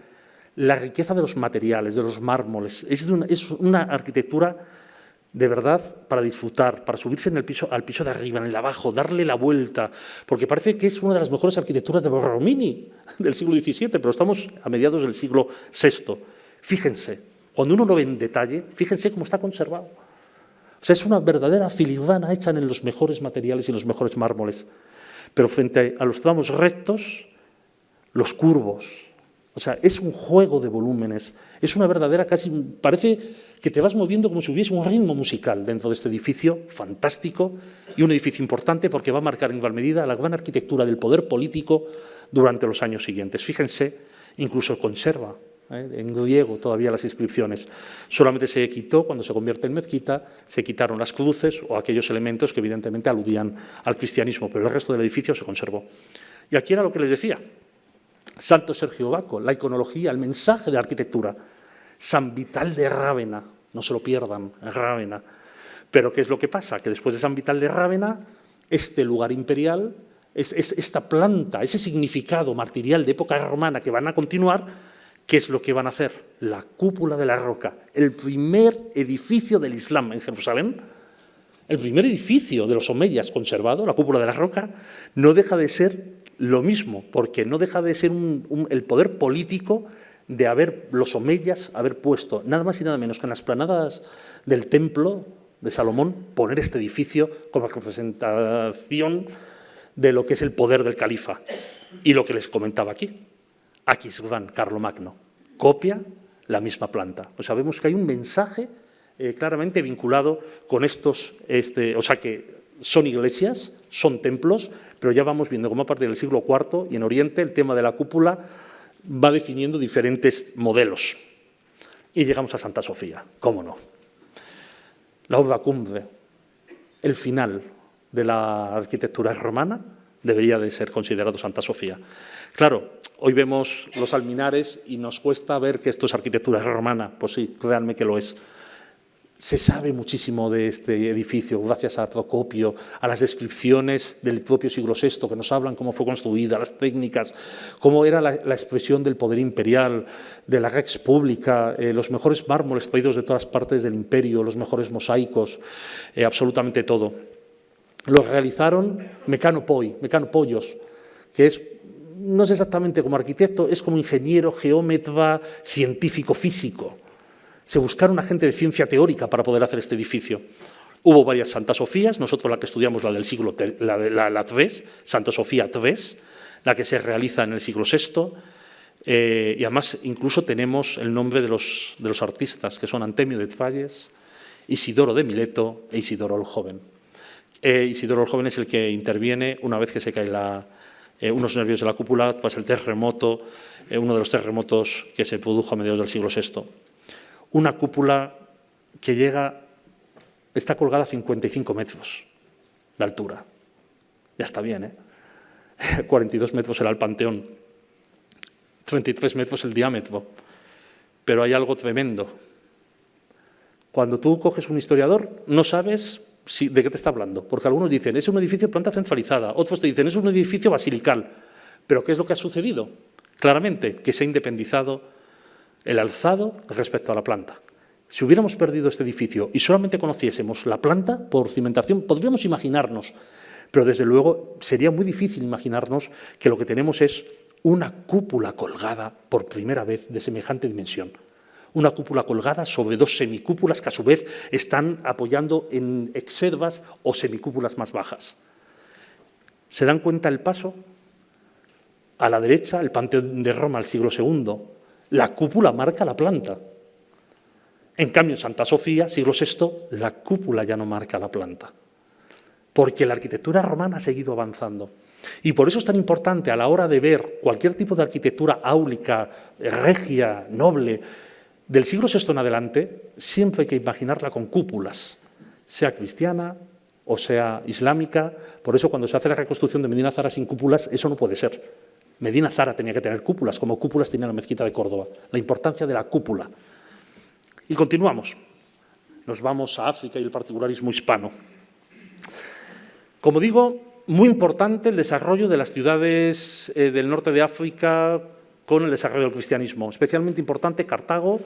la riqueza de los materiales, de los mármoles, es una arquitectura de verdad para disfrutar, para subirse en al piso de arriba, en el de abajo, darle la vuelta, porque parece que es una de las mejores arquitecturas de Borromini del siglo XVII, pero estamos a mediados del siglo VI. Fíjense, cuando uno lo ve en detalle, fíjense cómo está conservado. O sea, es una verdadera filigrana hecha en los mejores materiales y en los mejores mármoles. Pero frente a los tramos rectos, los curvos. O sea, es un juego de volúmenes, es una verdadera, casi parece que te vas moviendo como si hubiese un ritmo musical dentro de este edificio fantástico y un edificio importante porque va a marcar en igual medida la gran arquitectura del poder político durante los años siguientes. Fíjense, incluso conserva en griego todavía las inscripciones. Solamente se quitó, cuando se convierte en mezquita, se quitaron las cruces o aquellos elementos que evidentemente aludían al cristianismo, pero el resto del edificio se conservó. Y aquí era lo que les decía. Santo Sergio Baco, la iconología, el mensaje de la arquitectura. San Vital de Rávena, no se lo pierdan, Rávena. Pero ¿qué es lo que pasa? Que después de San Vital de Rávena, este lugar imperial, esta planta, ese significado martirial de época romana que van a continuar, ¿qué es lo que van a hacer? La cúpula de la roca, el primer edificio del Islam en Jerusalén, el primer edificio de los omeyas conservado, la cúpula de la roca, no deja de ser lo mismo, porque no deja de ser el poder político de los omeyas haber puesto nada más y nada menos que en las planadas del templo de Salomón, poner este edificio como representación de lo que es el poder del califa. Y lo que les comentaba aquí, Aquisgrán, Carlomagno, copia la misma planta. O sea, vemos que hay un mensaje claramente vinculado con estos, o sea que son iglesias, son templos, pero ya vamos viendo cómo a partir del siglo IV y en Oriente el tema de la cúpula va definiendo diferentes modelos. Y llegamos a Santa Sofía, cómo no. La obra cumbre, el final de la arquitectura romana, debería de ser considerado Santa Sofía. Claro, hoy vemos los alminares y nos cuesta ver que esto es arquitectura romana. Pues sí, créanme que lo es. Se sabe muchísimo de este edificio gracias a Procopio, a las descripciones del propio siglo VI que nos hablan cómo fue construida, las técnicas, cómo era la expresión del poder imperial, de la rex pública, los mejores mármoles traídos de todas partes del imperio, los mejores mosaicos, absolutamente todo. Lo realizaron Mecano Pollos, que no es exactamente como arquitecto, es como ingeniero, geómetra, científico, físico. Se buscaron a gente de ciencia teórica para poder hacer este edificio. Hubo varias Santa Sofías, nosotros la que estudiamos, la del siglo la III, Santa Sofía III, la que se realiza en el siglo VI, y además incluso tenemos el nombre de los artistas, que son Antemio de Tralles, Isidoro de Mileto e Isidoro el Joven. Isidoro el Joven es el que interviene una vez que se cae unos nervios de la cúpula tras el terremoto, uno de los terremotos que se produjo a mediados del siglo VI. Una cúpula que está colgada a 55 metros de altura. Ya está bien, ¿eh? 42 metros era el Panteón, 33 metros el diámetro. Pero hay algo tremendo. Cuando tú coges un historiador, no sabes de qué te está hablando, porque algunos dicen, es un edificio de planta centralizada, otros te dicen, es un edificio basilical, Pero ¿qué es lo que ha sucedido? Claramente, que se ha independizado el alzado respecto a la planta. Si hubiéramos perdido este edificio y solamente conociésemos la planta por cimentación, podríamos imaginarnos, pero desde luego sería muy difícil imaginarnos que lo que tenemos es una cúpula colgada por primera vez de semejante dimensión. Una cúpula colgada sobre dos semicúpulas que a su vez están apoyando en exervas o semicúpulas más bajas. ¿Se dan cuenta el paso? A la derecha, el Panteón de Roma al siglo II. La cúpula marca la planta. En cambio, en Santa Sofía, siglo VI, la cúpula ya no marca la planta. Porque la arquitectura romana ha seguido avanzando. Y por eso es tan importante a la hora de ver cualquier tipo de arquitectura áulica, regia, noble, del siglo VI en adelante, siempre hay que imaginarla con cúpulas, sea cristiana o sea islámica. Por eso cuando se hace la reconstrucción de Medina Zara sin cúpulas, eso no puede ser. Medina Zara tenía que tener cúpulas, como cúpulas tenía la mezquita de Córdoba. La importancia de la cúpula. Y continuamos. Nos vamos a África y el particularismo hispano. Como digo, muy importante el desarrollo de las ciudades del norte de África con el desarrollo del cristianismo. Especialmente importante Cartago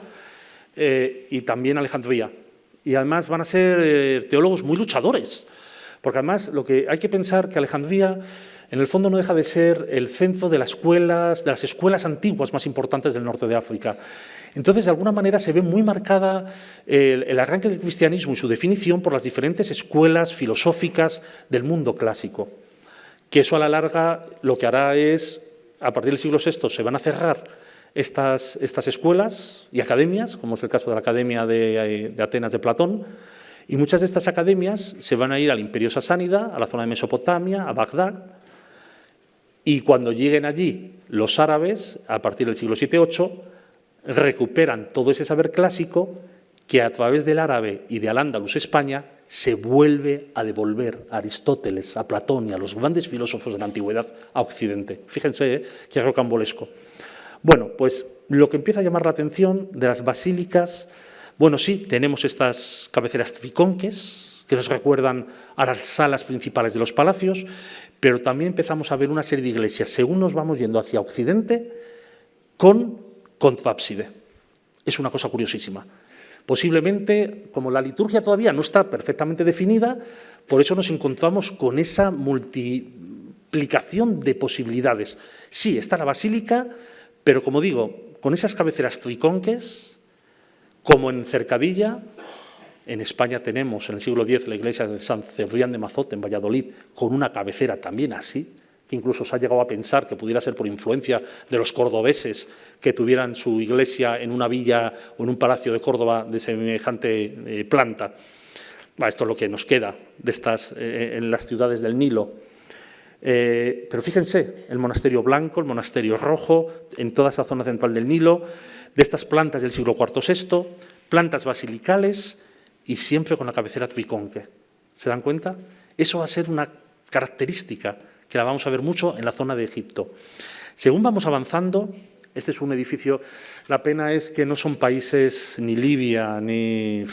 y también Alejandría. Y además van a ser teólogos muy luchadores. Porque además lo que hay que pensar que Alejandría en el fondo no deja de ser el centro de las escuelas antiguas más importantes del norte de África. Entonces, de alguna manera, se ve muy marcada el arranque del cristianismo y su definición por las diferentes escuelas filosóficas del mundo clásico. Que eso a la larga lo que hará es, a partir del siglo VI, se van a cerrar estas escuelas y academias, como es el caso de la Academia de Atenas de Platón, y muchas de estas academias se van a ir al Imperio Sasánida, a la zona de Mesopotamia, a Bagdad, y cuando lleguen allí los árabes, a partir del siglo VII-VIII, recuperan todo ese saber clásico que a través del árabe y de Al-Ándalus, España, se vuelve a devolver a Aristóteles, a Platón y a los grandes filósofos de la antigüedad a Occidente. Fíjense qué rocambolesco. Bueno, pues lo que empieza a llamar la atención de las basílicas, bueno, sí, tenemos estas cabeceras triconques que nos recuerdan a las salas principales de los palacios, pero también empezamos a ver una serie de iglesias, según nos vamos yendo hacia Occidente, con contraábside. Es una cosa curiosísima. Posiblemente, como la liturgia todavía no está perfectamente definida, por eso nos encontramos con esa multiplicación de posibilidades. Sí, está la basílica, pero como digo, con esas cabeceras triconques, como en Cercadilla. En España tenemos, en el siglo X, la iglesia de San Cebrián de Mazote, en Valladolid, con una cabecera también así, que incluso se ha llegado a pensar que pudiera ser por influencia de los cordobeses que tuvieran su iglesia en una villa o en un palacio de Córdoba de semejante planta. Esto es lo que nos queda de estas en las ciudades del Nilo. Pero fíjense, el monasterio blanco, el monasterio rojo, en toda esa zona central del Nilo, de estas plantas del siglo IV-VI, plantas basilicales y siempre con la cabecera triconque. ¿Se dan cuenta? Eso va a ser una característica que la vamos a ver mucho en la zona de Egipto. Según vamos avanzando, este es un edificio, la pena es que no son países ni Libia ni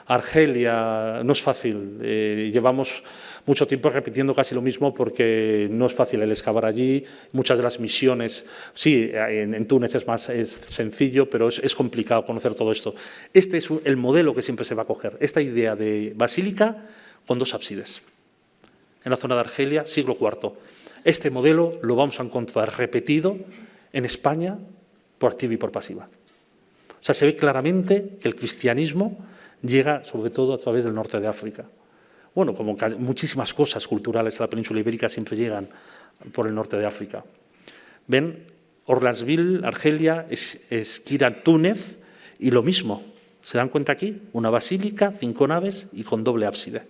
Argelia, no es fácil. Llevamos mucho tiempo repitiendo casi lo mismo porque no es fácil el excavar allí. Muchas de las misiones, sí, en Túnez es sencillo, pero es complicado conocer todo esto. Este es el modelo que siempre se va a coger, esta idea de basílica con dos ábsides. En la zona de Argelia, siglo IV. Este modelo lo vamos a encontrar repetido en España por activa y por pasiva. O sea, se ve claramente que el cristianismo llega sobre todo a través del norte de África. Bueno, como muchísimas cosas culturales a la península ibérica siempre llegan por el norte de África. ¿Ven? Orlansville, Argelia, Esquira, Túnez, y lo mismo. ¿Se dan cuenta aquí? Una basílica, 5 naves y con doble ábside.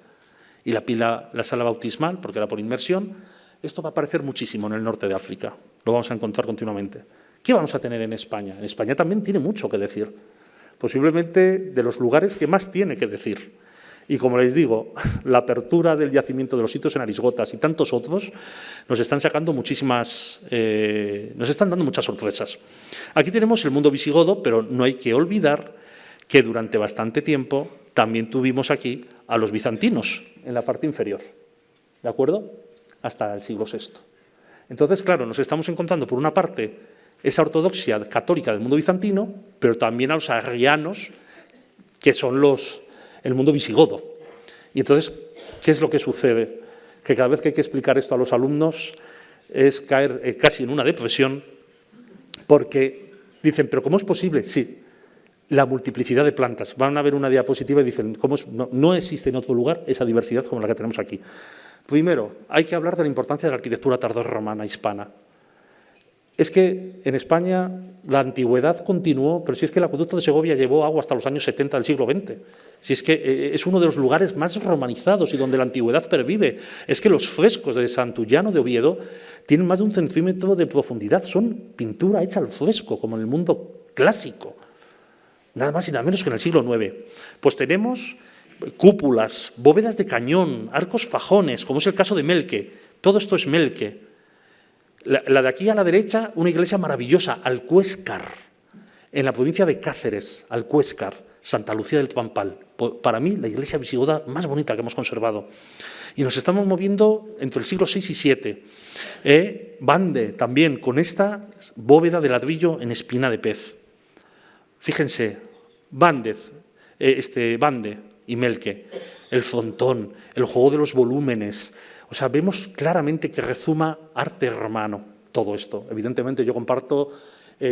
Y la sala bautismal, porque era por inmersión. Esto va a aparecer muchísimo en el norte de África. Lo vamos a encontrar continuamente. ¿Qué vamos a tener en España? En España también tiene mucho que decir. Posiblemente de los lugares que más tiene que decir. Y como les digo, la apertura del yacimiento de los sitios en Arisgotas y tantos otros nos están sacando nos están dando muchas sorpresas. Aquí tenemos el mundo visigodo, pero no hay que olvidar que durante bastante tiempo también tuvimos aquí a los bizantinos en la parte inferior, ¿de acuerdo? Hasta el siglo VI. Entonces, claro, nos estamos encontrando, por una parte, esa ortodoxia católica del mundo bizantino, pero también a los arrianos, que son el mundo visigodo. Y entonces, ¿qué es lo que sucede? Que cada vez que hay que explicar esto a los alumnos es caer casi en una depresión, porque dicen, ¿pero cómo es posible? Sí, la multiplicidad de plantas. Van a ver una diapositiva y dicen, no existe en otro lugar esa diversidad como la que tenemos aquí. Primero, hay que hablar de la importancia de la arquitectura tardorromana hispana. Es que en España la antigüedad continuó, pero si es que el acueducto de Segovia llevó agua hasta los años 70 del siglo XX. Si es que es uno de los lugares más romanizados y donde la antigüedad pervive. Es que los frescos de Santullano de Oviedo tienen más de 1 centímetro de profundidad. Son pintura hecha al fresco, como en el mundo clásico. Nada más y nada menos que en el siglo IX. Pues tenemos cúpulas, bóvedas de cañón, arcos fajones, como es el caso de Melque. Todo esto es Melque. La de aquí a la derecha, una iglesia maravillosa, Alcuéscar, en la provincia de Cáceres, Alcuéscar, Santa Lucía del Trampal. Para mí, la iglesia visigoda más bonita que hemos conservado. Y nos estamos moviendo entre el siglo VI y VII. Bande, también, con esta bóveda de ladrillo en espina de pez. Fíjense, Bande y Melque, el frontón, el juego de los volúmenes. O sea, vemos claramente que rezuma arte romano todo esto. Evidentemente, yo comparto,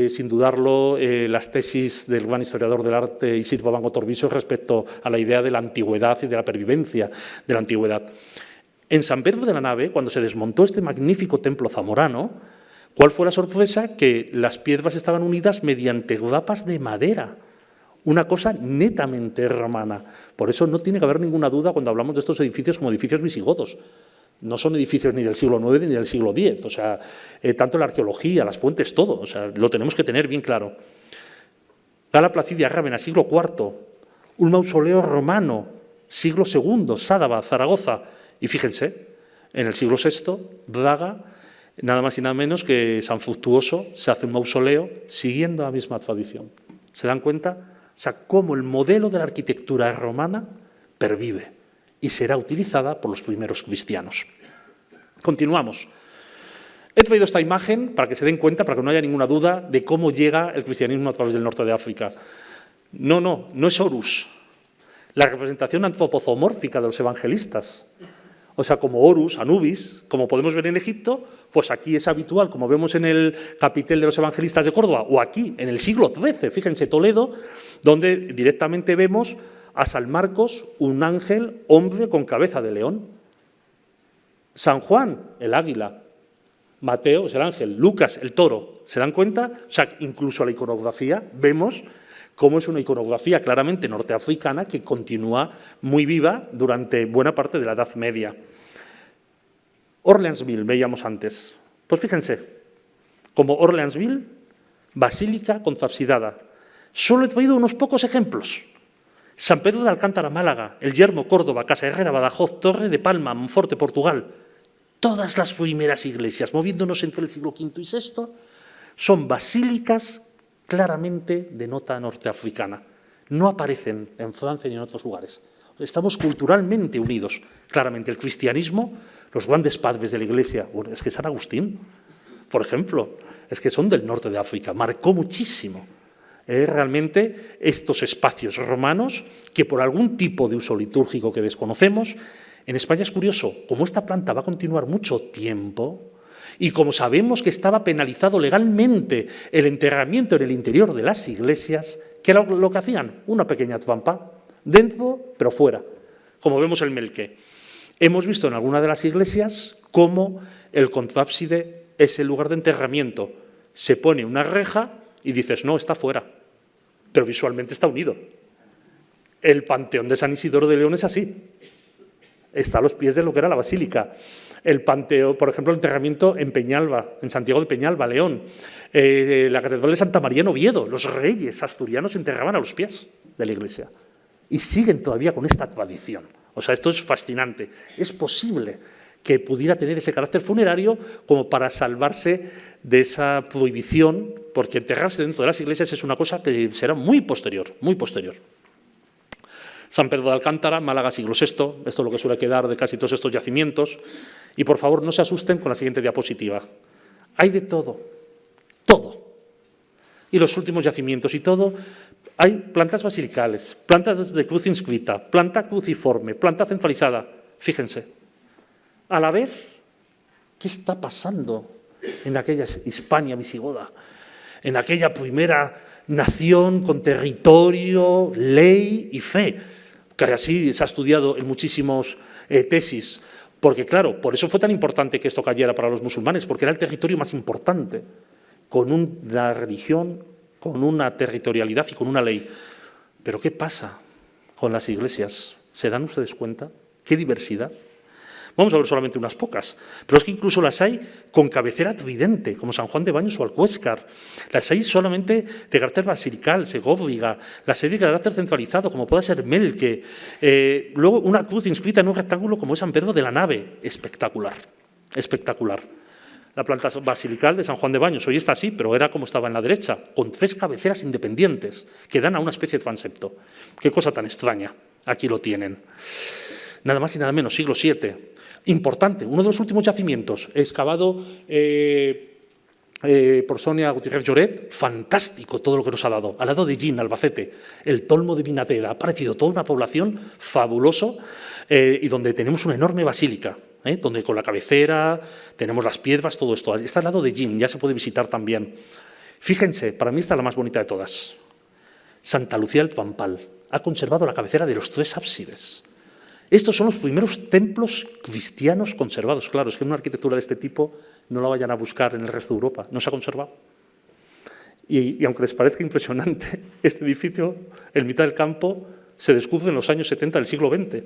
sin dudarlo, las tesis del gran historiador del arte Isidro Abango Torviso respecto a la idea de la antigüedad y de la pervivencia de la antigüedad. En San Pedro de la Nave, cuando se desmontó este magnífico templo zamorano, ¿cuál fue la sorpresa? Que las piedras estaban unidas mediante grapas de madera. Una cosa netamente romana. Por eso no tiene que haber ninguna duda cuando hablamos de estos edificios como edificios visigodos. No son edificios ni del siglo IX ni del siglo X. O sea, tanto la arqueología, las fuentes, todo. O sea, lo tenemos que tener bien claro. Gala Placidia Rávena, siglo IV. Un mausoleo romano, siglo II, Sádaba, Zaragoza. Y fíjense, en el siglo VI, Braga, nada más y nada menos que San Fructuoso, se hace un mausoleo siguiendo la misma tradición. ¿Se dan cuenta? O sea, cómo el modelo de la arquitectura romana pervive y será utilizada por los primeros cristianos. Continuamos. He traído esta imagen para que se den cuenta, para que no haya ninguna duda de cómo llega el cristianismo a través del norte de África. No es Horus, la representación antropomórfica de los evangelistas. O sea, como Horus, Anubis, como podemos ver en Egipto, pues aquí es habitual, como vemos en el capitel de los evangelistas de Córdoba, o aquí, en el siglo XIII, fíjense, Toledo, donde directamente vemos a San Marcos, un ángel, hombre con cabeza de león. San Juan, el águila. Mateo es el ángel. Lucas, el toro. ¿Se dan cuenta? O sea, incluso la iconografía, vemos cómo es una iconografía claramente norteafricana que continúa muy viva durante buena parte de la Edad Media. Orleansville, veíamos antes. Pues fíjense, como Orleansville, basílica concepsidada. Solo he traído unos pocos ejemplos. San Pedro de Alcántara, Málaga, El Yermo, Córdoba, Casa Herrera, Badajoz, Torre de Palma, Monforte, Portugal. Todas las primeras iglesias, moviéndonos entre el siglo V y VI, son basílicas claramente de nota norteafricana. No aparecen en Francia ni en otros lugares. Estamos culturalmente unidos. Claramente el cristianismo, los grandes padres de la Iglesia, bueno, es que San Agustín, por ejemplo, es que son del norte de África, marcó muchísimo realmente estos espacios romanos que por algún tipo de uso litúrgico que desconocemos, en España es curioso, como esta planta va a continuar mucho tiempo, y como sabemos que estaba penalizado legalmente el enterramiento en el interior de las iglesias, ¿qué era lo que hacían? Una pequeña trampa, dentro pero fuera, como vemos en Melque. Hemos visto en alguna de las iglesias cómo el contrapside es el lugar de enterramiento. Se pone una reja y dices, no, está fuera, pero visualmente está unido. El Panteón de San Isidoro de León es así. Está a los pies de lo que era la basílica. El panteón, por ejemplo, el enterramiento en Peñalba, en Santiago de Peñalba, León. La Catedral de Santa María en Oviedo. Los reyes asturianos se enterraban a los pies de la iglesia. Y siguen todavía con esta tradición. O sea, esto es fascinante. Es posible que pudiera tener ese carácter funerario como para salvarse de esa prohibición, porque enterrarse dentro de las iglesias es una cosa que será muy posterior, muy posterior. San Pedro de Alcántara, Málaga, siglo VI, esto es lo que suele quedar de casi todos estos yacimientos. Y por favor, no se asusten con la siguiente diapositiva. Hay de todo, todo. Y los últimos yacimientos y todo, hay plantas basilicales, plantas de cruz inscrita, planta cruciforme, planta centralizada. Fíjense, a la vez, ¿qué está pasando en aquella Hispania visigoda? En aquella primera nación con territorio, ley y fe, que así se ha estudiado en muchísimas tesis, porque claro, por eso fue tan importante que esto cayera para los musulmanes, porque era el territorio más importante, con una religión, con una territorialidad y con una ley. Pero ¿qué pasa con las iglesias? ¿Se dan ustedes cuenta? ¿Qué diversidad? Vamos a ver solamente unas pocas, pero es que incluso las hay con cabecera tridente, como San Juan de Baños o Alcuéscar. Las hay solamente de carácter basilical, segóbriga, las hay de carácter centralizado, como puede ser Melque. Luego una cruz inscrita en un rectángulo como es San Pedro de la Nave. Espectacular, espectacular. La planta basilical de San Juan de Baños, hoy está así, pero era como estaba en la derecha, con 3 cabeceras independientes que dan a una especie de transepto. Qué cosa tan extraña. Aquí lo tienen. Nada más y nada menos, siglo VII. Importante, uno de los últimos yacimientos excavado por Sonia Gutiérrez Lloret, fantástico todo lo que nos ha dado. Al lado de Gin, Albacete, el Tolmo de Vinatera, ha aparecido toda una población fabuloso y donde tenemos una enorme basílica, donde con la cabecera tenemos las piedras, todo esto. Está al lado de Gin, ya se puede visitar también. Fíjense, para mí esta es la más bonita de todas. Santa Lucía del Pampal ha conservado la cabecera de los 3 ábsides. Estos son los primeros templos cristianos conservados. Claro, es que una arquitectura de este tipo no la vayan a buscar en el resto de Europa, no se ha conservado. Y aunque les parezca impresionante, este edificio, en mitad del campo, se descubre en los años 70 del siglo XX.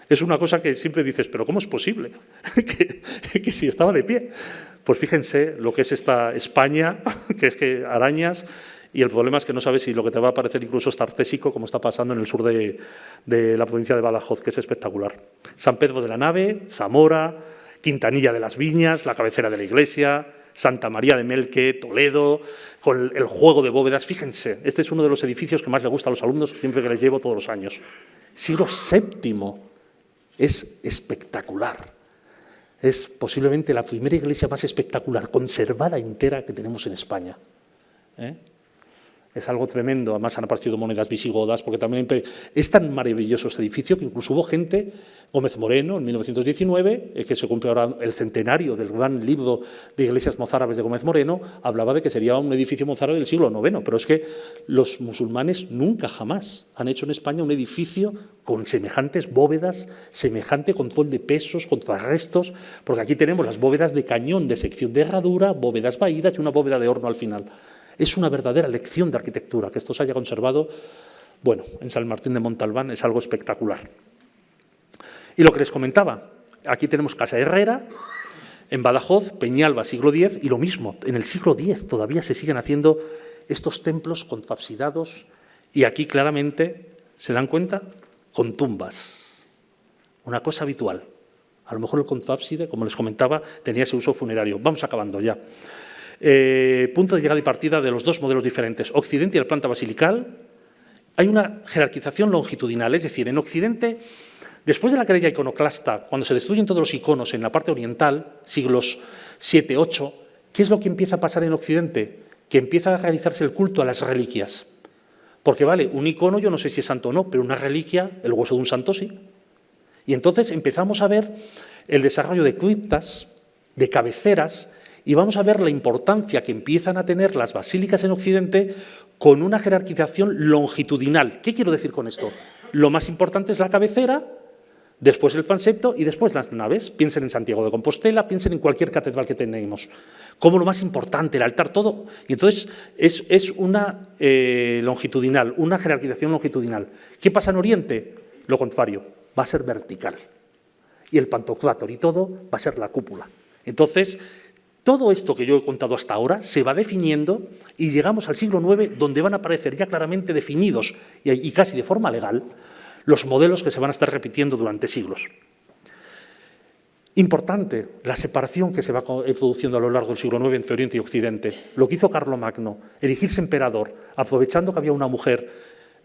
Es una cosa que siempre dices, pero ¿cómo es posible que si estaba de pie? Pues fíjense lo que es esta España, que es que arañas. Y el problema es que no sabes si lo que te va a parecer incluso es tartésico, como está pasando en el sur de la provincia de Badajoz, que es espectacular. San Pedro de la Nave, Zamora, Quintanilla de las Viñas, la cabecera de la iglesia, Santa María de Melque, Toledo, con el juego de bóvedas. Fíjense, este es uno de los edificios que más le gusta a los alumnos, siempre que les llevo todos los años. Siglo VII, es espectacular. Es posiblemente la primera iglesia más espectacular, conservada entera que tenemos en España. Es algo tremendo, además han aparecido monedas visigodas, porque también es tan maravilloso este edificio que incluso hubo gente, Gómez Moreno, en 1919, que se cumple ahora el centenario del gran libro de iglesias mozárabes de Gómez Moreno, hablaba de que sería un edificio mozárabe del siglo IX, pero es que los musulmanes nunca jamás han hecho en España un edificio con semejantes bóvedas, semejante control de pesos, contrarrestos, porque aquí tenemos las bóvedas de cañón de sección de herradura, bóvedas vaídas y una bóveda de horno al final. Es una verdadera lección de arquitectura. Que esto se haya conservado, bueno, en San Martín de Montalbán es algo espectacular. Y lo que les comentaba, aquí tenemos Casa Herrera, en Badajoz, Peñalba, siglo X, y lo mismo, en el siglo X todavía se siguen haciendo estos templos contrapsidados, y aquí claramente, ¿se dan cuenta? Con tumbas. Una cosa habitual. A lo mejor el contrapside, como les comentaba, tenía ese uso funerario. Vamos acabando ya. Punto de llegada y partida de los 2 modelos diferentes. Occidente y la planta basilical. Hay una jerarquización longitudinal, es decir, en Occidente, después de la querella iconoclasta, cuando se destruyen todos los iconos en la parte oriental, siglos VII, VIII, ¿qué es lo que empieza a pasar en Occidente? Que empieza a realizarse el culto a las reliquias. Porque vale, un icono yo no sé si es santo o no, pero una reliquia, el hueso de un santo sí. Y entonces empezamos a ver el desarrollo de criptas, de cabeceras, y vamos a ver la importancia que empiezan a tener las basílicas en Occidente con una jerarquización longitudinal. ¿Qué quiero decir con esto? Lo más importante es la cabecera, después el transepto y después las naves. Piensen en Santiago de Compostela, piensen en cualquier catedral que tenemos. Como lo más importante, el altar, todo. Y entonces es una longitudinal, una jerarquización longitudinal. ¿Qué pasa en Oriente? Lo contrario, va a ser vertical. Y el pantocrátor y todo va a ser la cúpula. Entonces, todo esto que yo he contado hasta ahora se va definiendo y llegamos al siglo IX, donde van a aparecer ya claramente definidos y casi de forma legal los modelos que se van a estar repitiendo durante siglos. Importante, la separación que se va produciendo a lo largo del siglo IX entre Oriente y Occidente. Lo que hizo Carlomagno, erigirse emperador, aprovechando que había una mujer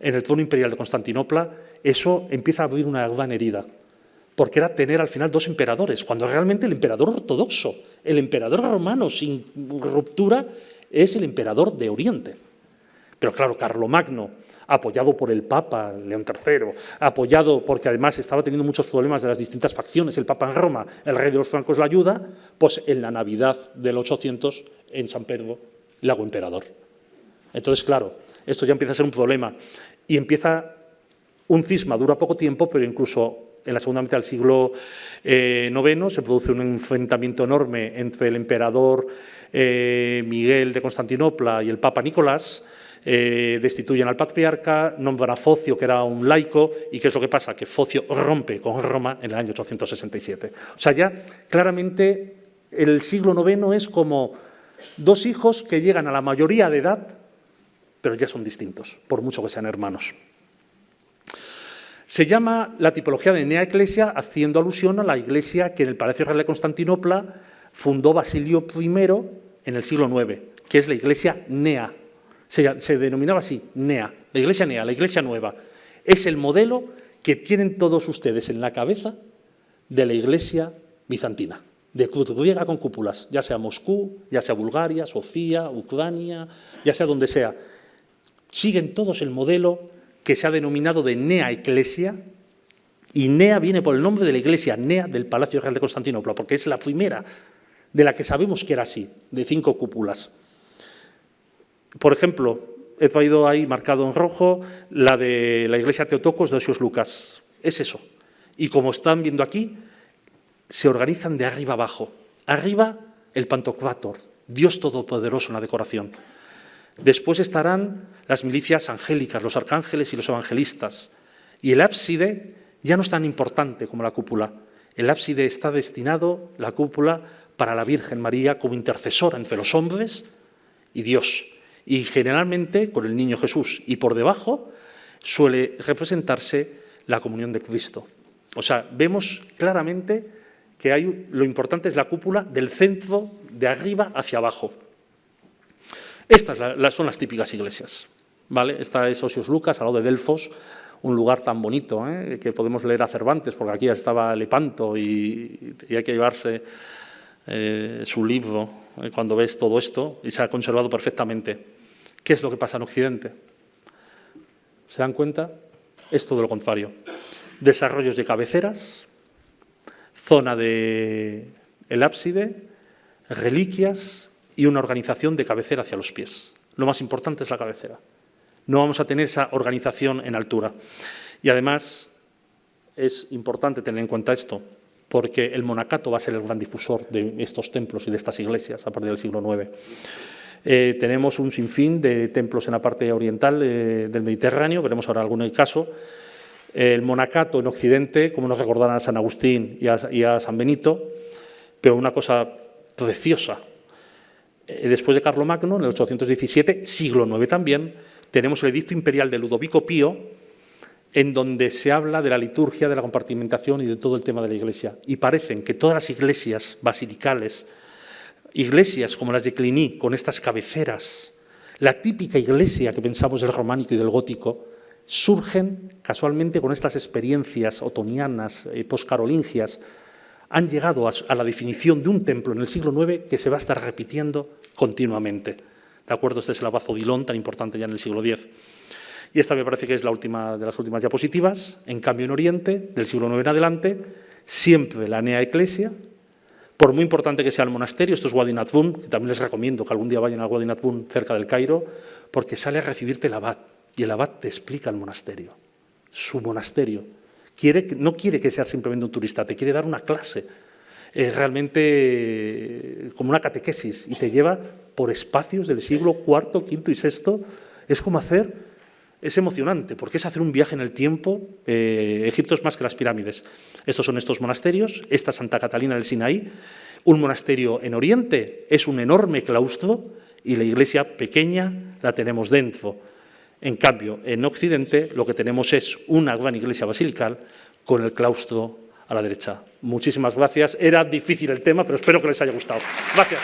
en el trono imperial de Constantinopla, eso empieza a abrir una gran herida, porque era tener al final dos emperadores, cuando realmente el emperador ortodoxo, el emperador romano sin ruptura, es el emperador de Oriente. Pero claro, Carlomagno, apoyado por el Papa León III, apoyado porque además estaba teniendo muchos problemas de las distintas facciones, el Papa en Roma, el rey de los francos la ayuda, pues en la Navidad del 800, en San Pedro, le hago emperador. Entonces, claro, esto ya empieza a ser un problema y empieza un cisma, dura poco tiempo, pero incluso en la segunda mitad del siglo IX se produce un enfrentamiento enorme entre el emperador Miguel de Constantinopla y el Papa Nicolás. Destituyen al patriarca, nombran a Focio, que era un laico, y ¿qué es lo que pasa? Que Focio rompe con Roma en el año 867. O sea, ya claramente el siglo IX es como dos hijos que llegan a la mayoría de edad, pero ya son distintos, por mucho que sean hermanos. Se llama la tipología de Nea Ecclesia haciendo alusión a la iglesia que en el Palacio Real de Constantinopla fundó Basilio I en el siglo IX, que es la iglesia Nea. Se denominaba así, Nea, la iglesia Nea, la iglesia nueva. Es el modelo que tienen todos ustedes en la cabeza de la iglesia bizantina, de cruz griega con cúpulas, ya sea Moscú, ya sea Bulgaria, Sofía, Ucrania, ya sea donde sea. Siguen todos el modelo que se ha denominado de Nea Ecclesia, y Nea viene por el nombre de la iglesia Nea del Palacio Real de Constantinopla, porque es la primera de la que sabemos que era así, de 5 cúpulas. Por ejemplo, he traído ahí marcado en rojo la de la iglesia Teotocos de Osios Lucas. Es eso. Y como están viendo aquí, se organizan de arriba abajo. Arriba, el Pantocrátor, Dios Todopoderoso en la decoración. Después estarán las milicias angélicas, los arcángeles y los evangelistas. Y el ábside ya no es tan importante como la cúpula. El ábside está destinado, la cúpula, para la Virgen María como intercesora entre los hombres y Dios. Y generalmente con el niño Jesús. Y por debajo suele representarse la comunión de Cristo. O sea, vemos claramente que lo importante es la cúpula del centro de arriba hacia abajo. Estas son las típicas iglesias, ¿vale? Esta es Osios Lucas, al lado de Delfos, un lugar tan bonito, que podemos leer a Cervantes, porque aquí estaba Lepanto y hay que llevarse su libro cuando ves todo esto, y se ha conservado perfectamente. ¿Qué es lo que pasa en Occidente? ¿Se dan cuenta? Es todo lo contrario. Desarrollos de cabeceras, zona del ábside, reliquias y una organización de cabecera hacia los pies. Lo más importante es la cabecera. No vamos a tener esa organización en altura. Y además es importante tener en cuenta esto, porque el monacato va a ser el gran difusor de estos templos y de estas iglesias a partir del siglo IX. Tenemos un sinfín de templos en la parte oriental del Mediterráneo, veremos ahora algún caso. El monacato en Occidente, como nos recordarán a San Agustín y a San Benito, pero una cosa preciosa. Después de Carlomagno, en el 817, siglo IX también, tenemos el edicto imperial de Ludovico Pío, en donde se habla de la liturgia, de la compartimentación y de todo el tema de la Iglesia. Y parecen que todas las iglesias basilicales, iglesias como las de Cluny, con estas cabeceras, la típica iglesia que pensamos del románico y del gótico, surgen casualmente con estas experiencias otonianas, poscarolingias, han llegado a la definición de un templo en el siglo IX que se va a estar repitiendo continuamente. ¿De acuerdo? Este es el Abazo Dilón, tan importante ya en el siglo X. Y esta me parece que es la última de las últimas diapositivas. En cambio, en Oriente, del siglo IX en adelante, siempre la Nea Ecclesia, por muy importante que sea el monasterio, esto es Wadi Nadbun, que también les recomiendo que algún día vayan a Wadi Nadbun, cerca del Cairo, porque sale a recibirte el abad, y el abad te explica el monasterio, su monasterio. No quiere que seas simplemente un turista, te quiere dar una clase, realmente como una catequesis, y te lleva por espacios del siglo IV, V y VI. Es como es emocionante, porque es hacer un viaje en el tiempo. Egipto es más que las pirámides. Estos son estos monasterios, esta Santa Catalina del Sinaí. Un monasterio en Oriente es un enorme claustro y la iglesia pequeña la tenemos dentro. En cambio, en Occidente lo que tenemos es una gran iglesia basilical con el claustro a la derecha. Muchísimas gracias. Era difícil el tema, pero espero que les haya gustado. Gracias.